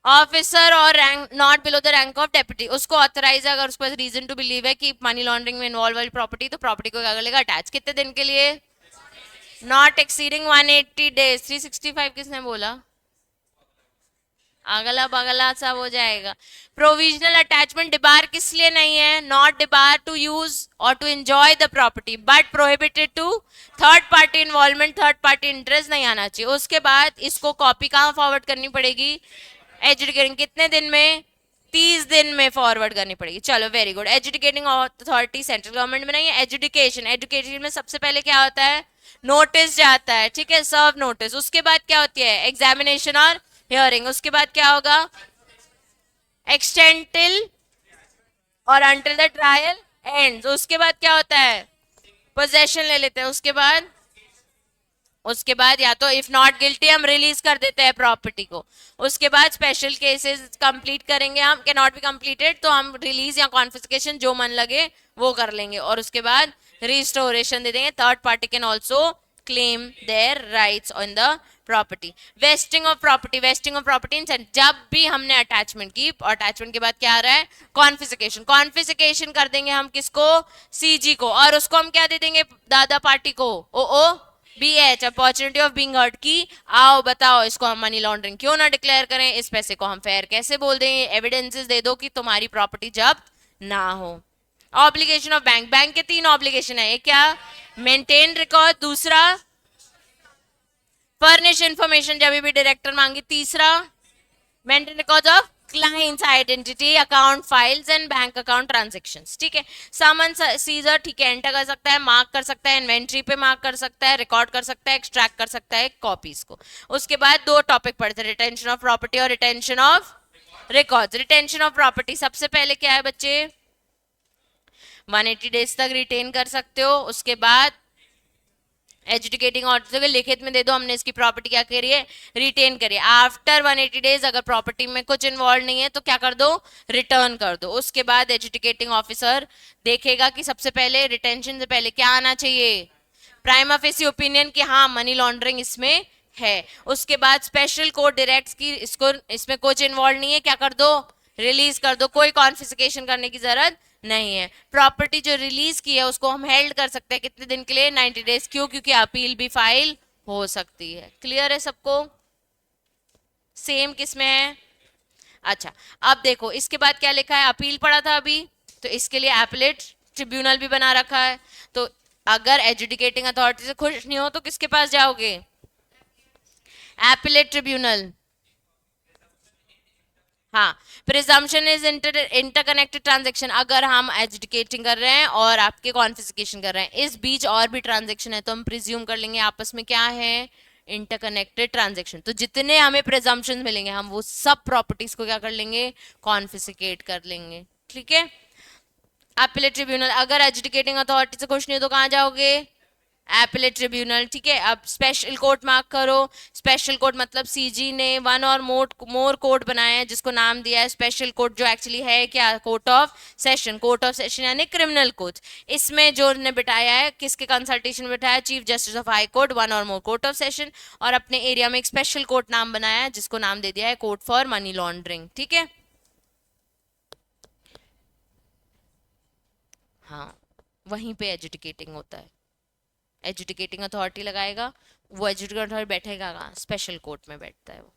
[SPEAKER 1] ऑफिसर और rank not below the rank of deputy. उसको ऑथराइज है, अगर उसके पास रीजन टू बिलीव है कि मनी लॉन्ड्रिंग में इन्वॉल्व वाली प्रॉपर्टी, तो प्रॉपर्टी को क्या कर लेगा, अटैच। कितने दिन के लिए, नॉट एक्सीडिंग 180 डेज। 365 किसने बोला, अगला बगला सब हो जाएगा। प्रोविजनल अटैचमेंट डिबार किस लिए नहीं है, नॉट डिबार टू यूज और to enjoy the property but prohibited to third party involvement, third party interest नहीं आना चाहिए। उसके बाद इसको कॉपी कहाँ फॉरवर्ड करनी पड़ेगी, एजुकेटिंग कितने दिन में, 30 दिन में फॉरवर्ड करनी पड़ेगी। चलो very good. Educating authority central government में नहीं है। एजुकेशन, एजुकेशन में सबसे पहले क्या होता है, नोटिस जाता है, ठीक है, सर्व नोटिस। उसके बाद क्या होती है, एग्जामिनेशन और हियरिंग। उसके बाद क्या होगा, एक्सटेंड टिल और अंटिल द ट्रायल एंड्स। उसके बाद क्या होता है, पोजेशन ले लेते हैं। उसके बाद या तो इफ नॉट गिल्टी हम रिलीज कर देते हैं प्रॉपर्टी को। उसके बाद स्पेशल केसेस कंप्लीट करेंगे हम, कैन नॉट बी कंप्लीटेड, तो हम रिलीज या कॉन्फिस्केशन जो मन लगे वो कर लेंगे। और उसके बाद रिस्टोरेशन दे देंगे। Third party can also claim their rights on the property. Wasting of property, wasting of property इन जब भी हमने अटैचमेंट की, अटैचमेंट के बाद क्या आ रहा है, कॉन्फिस्केशन। कॉन्फिस्केशन कर देंगे हम किसको, सीजी को, और उसको हम क्या दे देंगे, दादा पार्टी को, O BH, opportunity of being heard, की आओ बताओ इसको हम मनी लॉन्ड्रिंग क्यों ना डिक्लेयर करें, इस पैसे को हम फेयर कैसे बोल दें, एविडेंसेस दे दो कि तुम्हारी प्रॉपर्टी जब्त ना हो। ऑब्लिगेशन ऑफ बैंक, बैंक के 3 ऑब्लिगेशन है। एक क्या, मेंटेन रिकॉर्ड, दूसरा फर्निश इंफॉर्मेशन जब भी डायरेक्टर मांगे, तीसरा maintain record of clients identity, account files and bank account transactions, ठीक है। समन सीजर, ठीक है, एंटर कर सकता है, मार्क कर सकता है, इन्वेंट्री पे मार्क कर सकता है, रिकॉर्ड कर सकता है, एक्सट्रैक्ट कर सकता है कॉपीज को। उसके बाद 2 टॉपिक पढ़ते हैं, रिटेंशन ऑफ प्रॉपर्टी और retention of records. Retention of property सबसे पहले क्या है बच्चे, 180 डेज तक रिटेन कर सकते हो। उसके बाद एजुकेटिंग ऑर्डर लिखित में दे दो, हमने इसकी प्रॉपर्टी क्या करी है, रिटेन करिए। आफ्टर 180 डेज अगर प्रॉपर्टी में कुछ इन्वॉल्व नहीं है तो क्या कर दो, रिटर्न कर दो। उसके बाद एजुकेटिंग ऑफिसर देखेगा कि सबसे पहले रिटेंशन से पहले क्या आना चाहिए, प्राइमा फेसी ओपिनियन कि हाँ मनी लॉन्ड्रिंग इसमें है। उसके बाद स्पेशल कोर्ट डायरेक्ट्स की इसको, इसमें कुछ इन्वॉल्व नहीं है, क्या कर दो, रिलीज कर दो, कोई कॉन्फिस्केशन करने की जरूरत नहीं है। प्रॉपर्टी जो रिलीज की है उसको हम हेल्ड कर सकते हैं कितने दिन के लिए, 90 डेज। क्यों, क्योंकि अपील भी फाइल हो सकती है। क्लियर है सबको, सेम किस में है। अच्छा अब देखो इसके बाद क्या लिखा है, अपील पढ़ा था अभी, तो इसके लिए एपलेट ट्रिब्यूनल भी बना रखा है। तो अगर एजुकेटिंग अथॉरिटी से खुश नहीं हो तो किसके पास जाओगे, एपलेट ट्रिब्यूनल। हाँ, प्रिजम्पशन इज इंटरकनेक्टेड ट्रांजैक्शन, अगर हम एजुकेटिंग कर रहे हैं और आपके कॉन्फिस्केशन कर रहे हैं, इस बीच और भी ट्रांजैक्शन है तो हम प्रिज्यूम कर लेंगे आपस में क्या है, इंटरकनेक्टेड ट्रांजैक्शन। तो जितने हमें प्रिजम्पशन मिलेंगे हम वो सब प्रॉपर्टीज को क्या कर लेंगे, कॉन्फिस्केट कर लेंगे, ठीक है। एपिलेट ट्रिब्यूनल, अगर एजुकेटिंग अथॉरिटी से कुछ नहीं हो तो कहाँ जाओगे? Appellate tribunal. ठीक है, अब स्पेशल कोर्ट मार्क करो। स्पेशल कोर्ट मतलब सीजी ने वन और मोर कोर्ट बनाया है जिसको नाम दिया है स्पेशल कोर्ट, जो एक्चुअली है क्या? Court of session. Court of session यानी क्रिमिनल कोर्ट। इसमें जो ने बिठाया है, किसके कंसल्टेशन में बिठाया? Chief justice of high court, one और मोर कोर्ट ऑफ सेशन। और अपने एरिया में एक स्पेशल कोर्ट नाम बनाया है जिसको नाम दे दिया है कोर्ट फॉर मनी लॉन्ड्रिंग। ठीक है, हाँ, वहीं पे एजुकेटिंग होता है। एजुकेटिंग अथॉरिटी लगाएगा, वो एजुकेटिंग अथॉरिटी बैठेगा कहाँ? स्पेशल कोर्ट में बैठता है वो।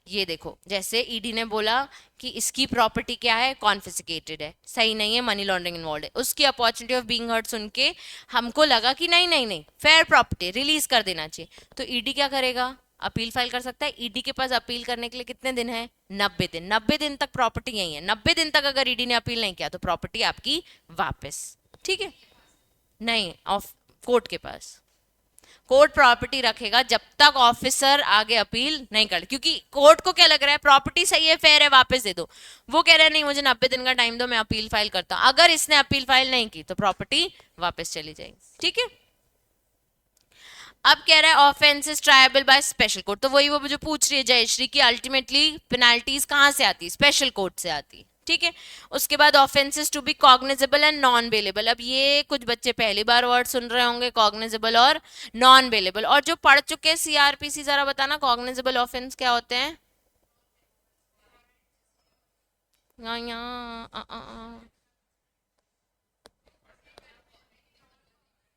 [SPEAKER 1] ये देखो, जैसे ईडी ने बोला कि इसकी प्रॉपर्टी क्या है? कॉन्फिस्केटेड है, सही नहीं है, मनी लॉन्ड्रिंग इन्वॉल्व है। उसकी अपॉर्चुनिटी ऑफ बीइंग हर्ड सुन के हमको लगा कि नहीं नहीं नहीं, फेयर प्रॉपर्टी, रिलीज कर देना चाहिए। तो ईडी क्या करेगा? अपील फाइल कर सकता है। ईडी के पास अपील करने के लिए कितने दिन है? 90 दिन। 90 दिन तक प्रॉपर्टी यही है। 90 दिन तक अगर ईडी ने अपील नहीं किया तो प्रॉपर्टी आपकी वापस। ठीक है, नहीं, ऑफ कोर्ट के पास। कोर्ट प्रॉपर्टी रखेगा जब तक ऑफिसर आगे अपील नहीं कर, क्योंकि कोर्ट को क्या लग रहा है? प्रॉपर्टी सही है, फेयर है, वापस दे दो। वो कह रहे हैं नहीं, मुझे 90 दिन का टाइम दो, मैं अपील फाइल करता हूं। अगर इसने अपील फाइल नहीं की तो प्रॉपर्टी वापस चली जाएगी। ठीक है, अब कह रहा है offence is tribal by special court. तो वही वो जो पूछ रही है जयश्री की, अल्टीमेटली पेनाल्टीज कहां से आती? स्पेशल कोर्ट से आती। ठीक है, उसके बाद offences to be cognizable and non bailable. अब ये कुछ बच्चे पहली बार वर्ड सुन रहे होंगे, कॉग्निजेबल और नॉन बेलेबल। और जो पढ़ चुके हैं सीआरपीसी, जरा बताना कॉग्निजेबल ऑफेंस क्या होते हैं?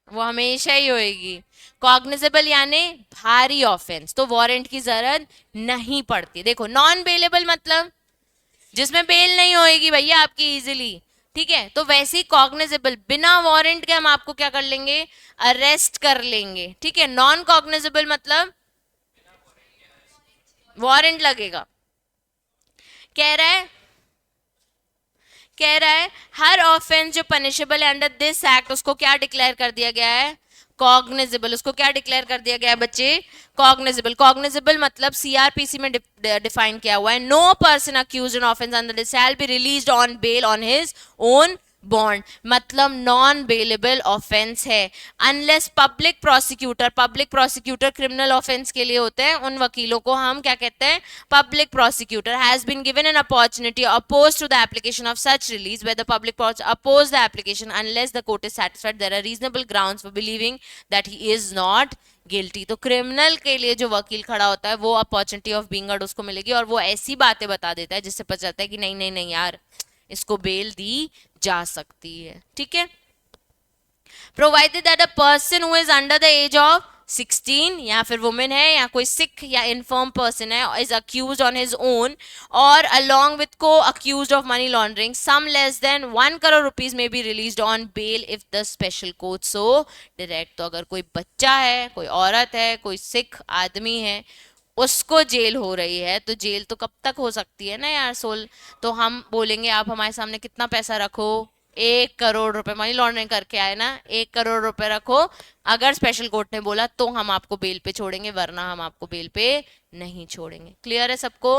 [SPEAKER 1] वो हमेशा ही होएगी। कॉग्निजेबल यानी भारी ऑफेंस, तो वारंट की जरूरत नहीं पड़ती। देखो, नॉन बेलेबल मतलब जिसमें बेल नहीं होएगी भैया आपकी इजीली। ठीक है, तो वैसे ही कॉग्निजेबल, बिना वारंट के हम आपको क्या कर लेंगे? अरेस्ट कर लेंगे। ठीक है, नॉन कॉग्निजेबल मतलब वारंट लगेगा। कह रहा है कह रहा है हर ऑफेंस जो पनिशेबल है अंडर दिस एक्ट, उसको क्या डिक्लेयर कर दिया गया है? कॉग्निजेबल। उसको क्या डिक्लेयर कर दिया गया है बच्चे? कॉग्निजेबल। कॉग्निजेबल मतलब सीआरपीसी में डिफाइन किया हुआ है, no person accused in offence under this shall be released on bail on his own bond. मतलब नॉन बेलेबल ऑफेंस है unless public prosecutor criminal offence के लिए होते हैं, उन वकीलों को हम क्या कहते हैं? Public prosecutor has been given an opportunity oppose to the application of such release where the public oppose the application unless the court is satisfied there are reasonable grounds for believing that he is not guilty. तो criminal के लिए जो वकील खड़ा होता है वो opportunity of being heard उसको मिलेगी, और वो ऐसी बातें बता देता है जिससे पता चलता है कि नहीं नहीं नहीं यार, इसको बेल दी जा सकती है। ठीक है, provided that a person who is under the age of 16, या फिर वुमेन है या कोई सिक या इन्फर्म पर्सन है, is accused on his own और along with co accused of money laundering sum less than 1 crore rupees may be release on bail if the special court so direct. तो अगर कोई बच्चा है, कोई औरत है, कोई सिख आदमी है, उसको जेल हो रही है, तो जेल तो कब तक हो सकती है ना यार, सोल। तो हम बोलेंगे आप हमारे सामने कितना पैसा रखो? 1 करोड़ रुपए, मनी लॉन्ड्रिंग करके आए ना, 1 करोड़ रुपए रखो। अगर स्पेशल कोर्ट ने बोला तो हम आपको बेल पे छोड़ेंगे, वरना हम आपको बेल पे नहीं छोड़ेंगे। क्लियर है सबको?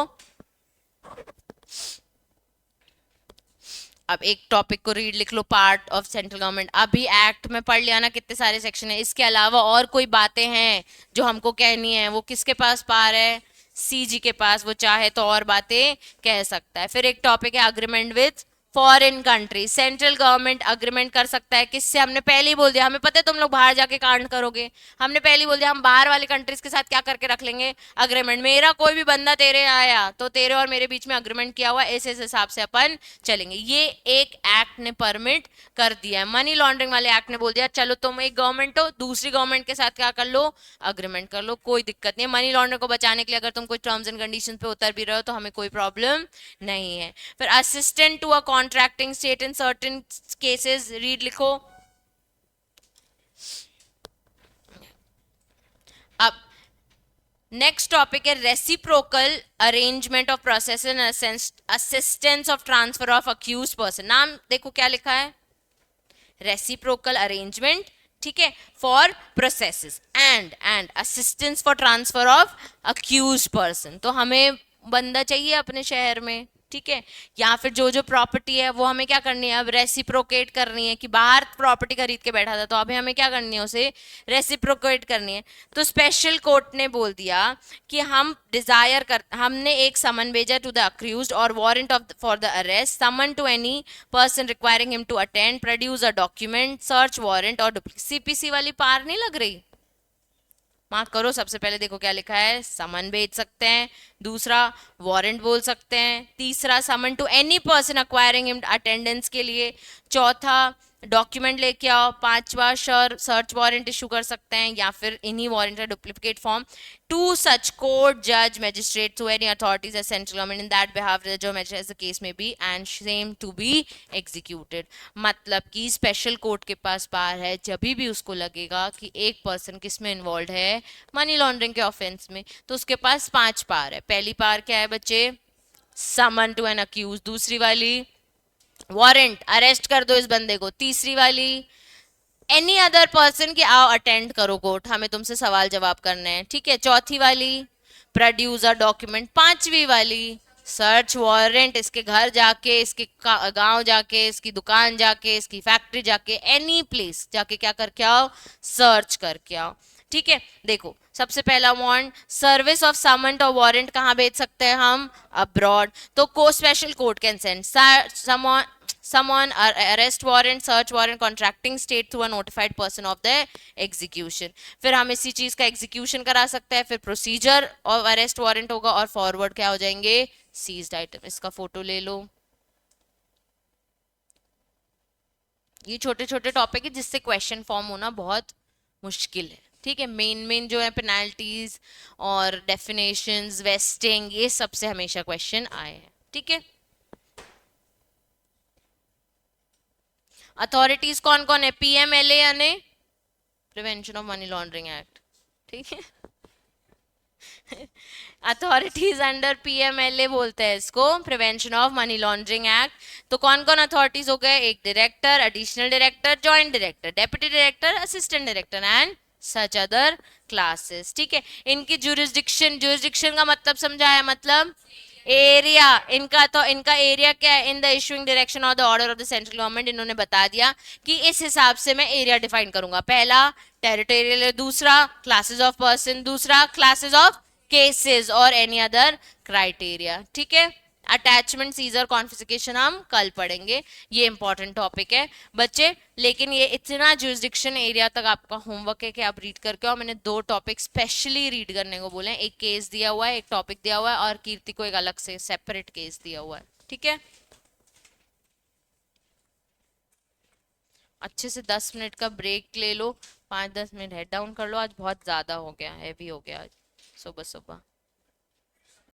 [SPEAKER 1] अब एक टॉपिक को रीड लिख लो, पार्ट ऑफ सेंट्रल गवर्नमेंट। अभी एक्ट में पढ़ लिया ना कितने सारे सेक्शन है। इसके अलावा और कोई बातें हैं जो हमको कहनी है? वो किसके पास पार है? सीजी के पास। वो चाहे तो और बातें कह सकता है। फिर एक टॉपिक है agreement with foreign country. Central government agreement कर सकता है किससे? हमने पहले ही बोल दिया, हमें पता है तुम लोग बाहर जाके कांड करोगे। हमने पहले ही बोल दिया हम बाहर वाले कंट्रीज के साथ क्या करके रख लेंगे? अग्रीमेंट। मेरा कोई भी बंदा तेरे आया तो तेरे और मेरे बीच में अग्रीमेंट किया हुआ, ऐसे हिसाब से अपन चलेंगे। ये एक एक्ट ने परमिट कर दिया है। मनी लॉन्ड्रिंग वाले एक्ट ने बोल दिया चलो तुम एक गवर्नमेंट हो, दूसरी गवर्नमेंट के साथ क्या कर लो? अग्रीमेंट कर लो, कोई दिक्कत नहीं है। मनी लॉन्ड्रिंग को बचाने के लिए अगर तुम कोई टर्म्स एंड कंडीशन पे उतर भी रहे हो तो हमें कोई प्रॉब्लम नहीं है। फिर assistant to a contracting state in certain cases, read लिखो। अब नेक्स्ट टॉपिक है reciprocal arrangement of process and assistance of transfer of accuse person. नाम देखो क्या लिखा है? रेसिप्रोकल अरेंजमेंट, ठीक है, for processes and assistance for transfer of accuse person. तो हमें बंदा चाहिए अपने शहर में, ठीक है। या फिर जो जो प्रॉपर्टी है वो हमें क्या करनी है, अब रेसिप्रोकेट करनी है, कि बाहर प्रॉपर्टी खरीद के बैठा था तो अभी हमें क्या करनी है, उसे रेसिप्रोकेट करनी है। तो स्पेशल कोर्ट ने बोल दिया कि हम डिजायर कर, हमने एक समन भेजा टू द अक्यूज्ड और warrant of for the arrest, summon to any person requiring him to attend, produce a document, search warrant और डुप्लीकेट। सीपीसी वाली पार नहीं लग रही? मार्क करो। सबसे पहले देखो क्या लिखा है, समन भेज सकते हैं, दूसरा वारंट बोल सकते हैं, तीसरा summon to any person acquiring attendance के लिए, चौथा डॉक्यूमेंट लेके आओ, पांचवा सर्च वारंट इशू कर सकते हैं, या फिर इन्हीं वारंट का duplicate form to such court जज magistrate to any authorities as central government in that behalf जो magistrate the case may be and same to be executed. मतलब कि स्पेशल कोर्ट के पास पावर है जब भी उसको लगेगा कि एक पर्सन किस में इन्वॉल्व है, मनी लॉन्ड्रिंग के ऑफेंस में, तो उसके पास 5 पावर है। पहली पावर क्या है बच्चे, समन टू एन अक्यूज, दूसरी वाली वारंट, अरेस्ट कर दो इस बंदे को, तीसरी वाली एनी अदर पर्सन की आओ अटेंड करो कोर्ट, हमें तुमसे सवाल जवाब करने हैं, ठीक है। चौथी वाली प्रोड्यूसर डॉक्यूमेंट, पांचवी वाली सर्च वारंट, इसके घर जाके, इसके गांव जाके, इसकी दुकान जाके, इसकी फैक्ट्री जाके, एनी प्लेस जाके क्या करके आओ, सर्च करके आओ, ठीक है। देखो सबसे पहला वारंट, सर्विस ऑफ समन और वारंट कहाँ भेज सकते हैं हम, अब्रॉड। तो को special court can send someone arrest warrant, search warrant, contracting state through a notified person of the execution। फिर हम इसी चीज का एग्जीक्यूशन करा सकते हैं, फिर प्रोसीजर और अरेस्ट वारंट होगा और फॉरवर्ड क्या हो जाएंगे, सीज्ड आइटम। इसका फोटो ले लो। ये छोटे छोटे टॉपिक है जिससे क्वेश्चन फॉर्म होना बहुत मुश्किल है, ठीक है। मेन मेन जो है पेनाल्टीज और डेफिनेशंस, वेस्टिंग, ये सबसे हमेशा क्वेश्चन आए हैं, ठीक है। अथॉरिटीज कौन कौन है, पीएमएलए यानी prevention of money laundering act, ठीक है। अथॉरिटीज अंडर पीएमएलए बोलते हैं इसको, prevention of money laundering act. तो कौन कौन अथॉरिटीज हो गए, एक director, additional director, joint director, deputy director, assistant director and such other classes, ठीक है। इनकी जुरिस्डिक्शन, जुरिस्डिक्शन का मतलब समझा है, मतलब एरिया, इनका तो इनका एरिया क्या है, in the issuing direction of the order of the central government. इन्होंने बता दिया कि इस हिसाब से मैं एरिया डिफाइन करूंगा, पहला टेरिटोरियल, दूसरा क्लासेस ऑफ पर्सन, दूसरा क्लासेस ऑफ केसेस और एनी अदर क्राइटेरिया, ठीक है। अटैचमेंट, सीजर, कॉन्फिस्केशन हम कल पढ़ेंगे, ये इंपॉर्टेंट टॉपिक है बच्चे। लेकिन ये इतना जुरिस्डिक्शन एरिया तक आपका होमवर्क है कि आप रीड करके आओ। मैंने 2 टॉपिक स्पेशली रीड करने को बोले हैं, एक केस दिया हुआ है, एक टॉपिक दिया हुआ है, और कीर्ति को एक अलग से सेपरेट केस दिया हुआ है, ठीक है। अच्छे से 10 मिनट का ब्रेक ले लो, 5-10 मिनट हेड डाउन कर लो, आज बहुत ज्यादा हो गया, हैवी हो गया आज सुबह सुबह।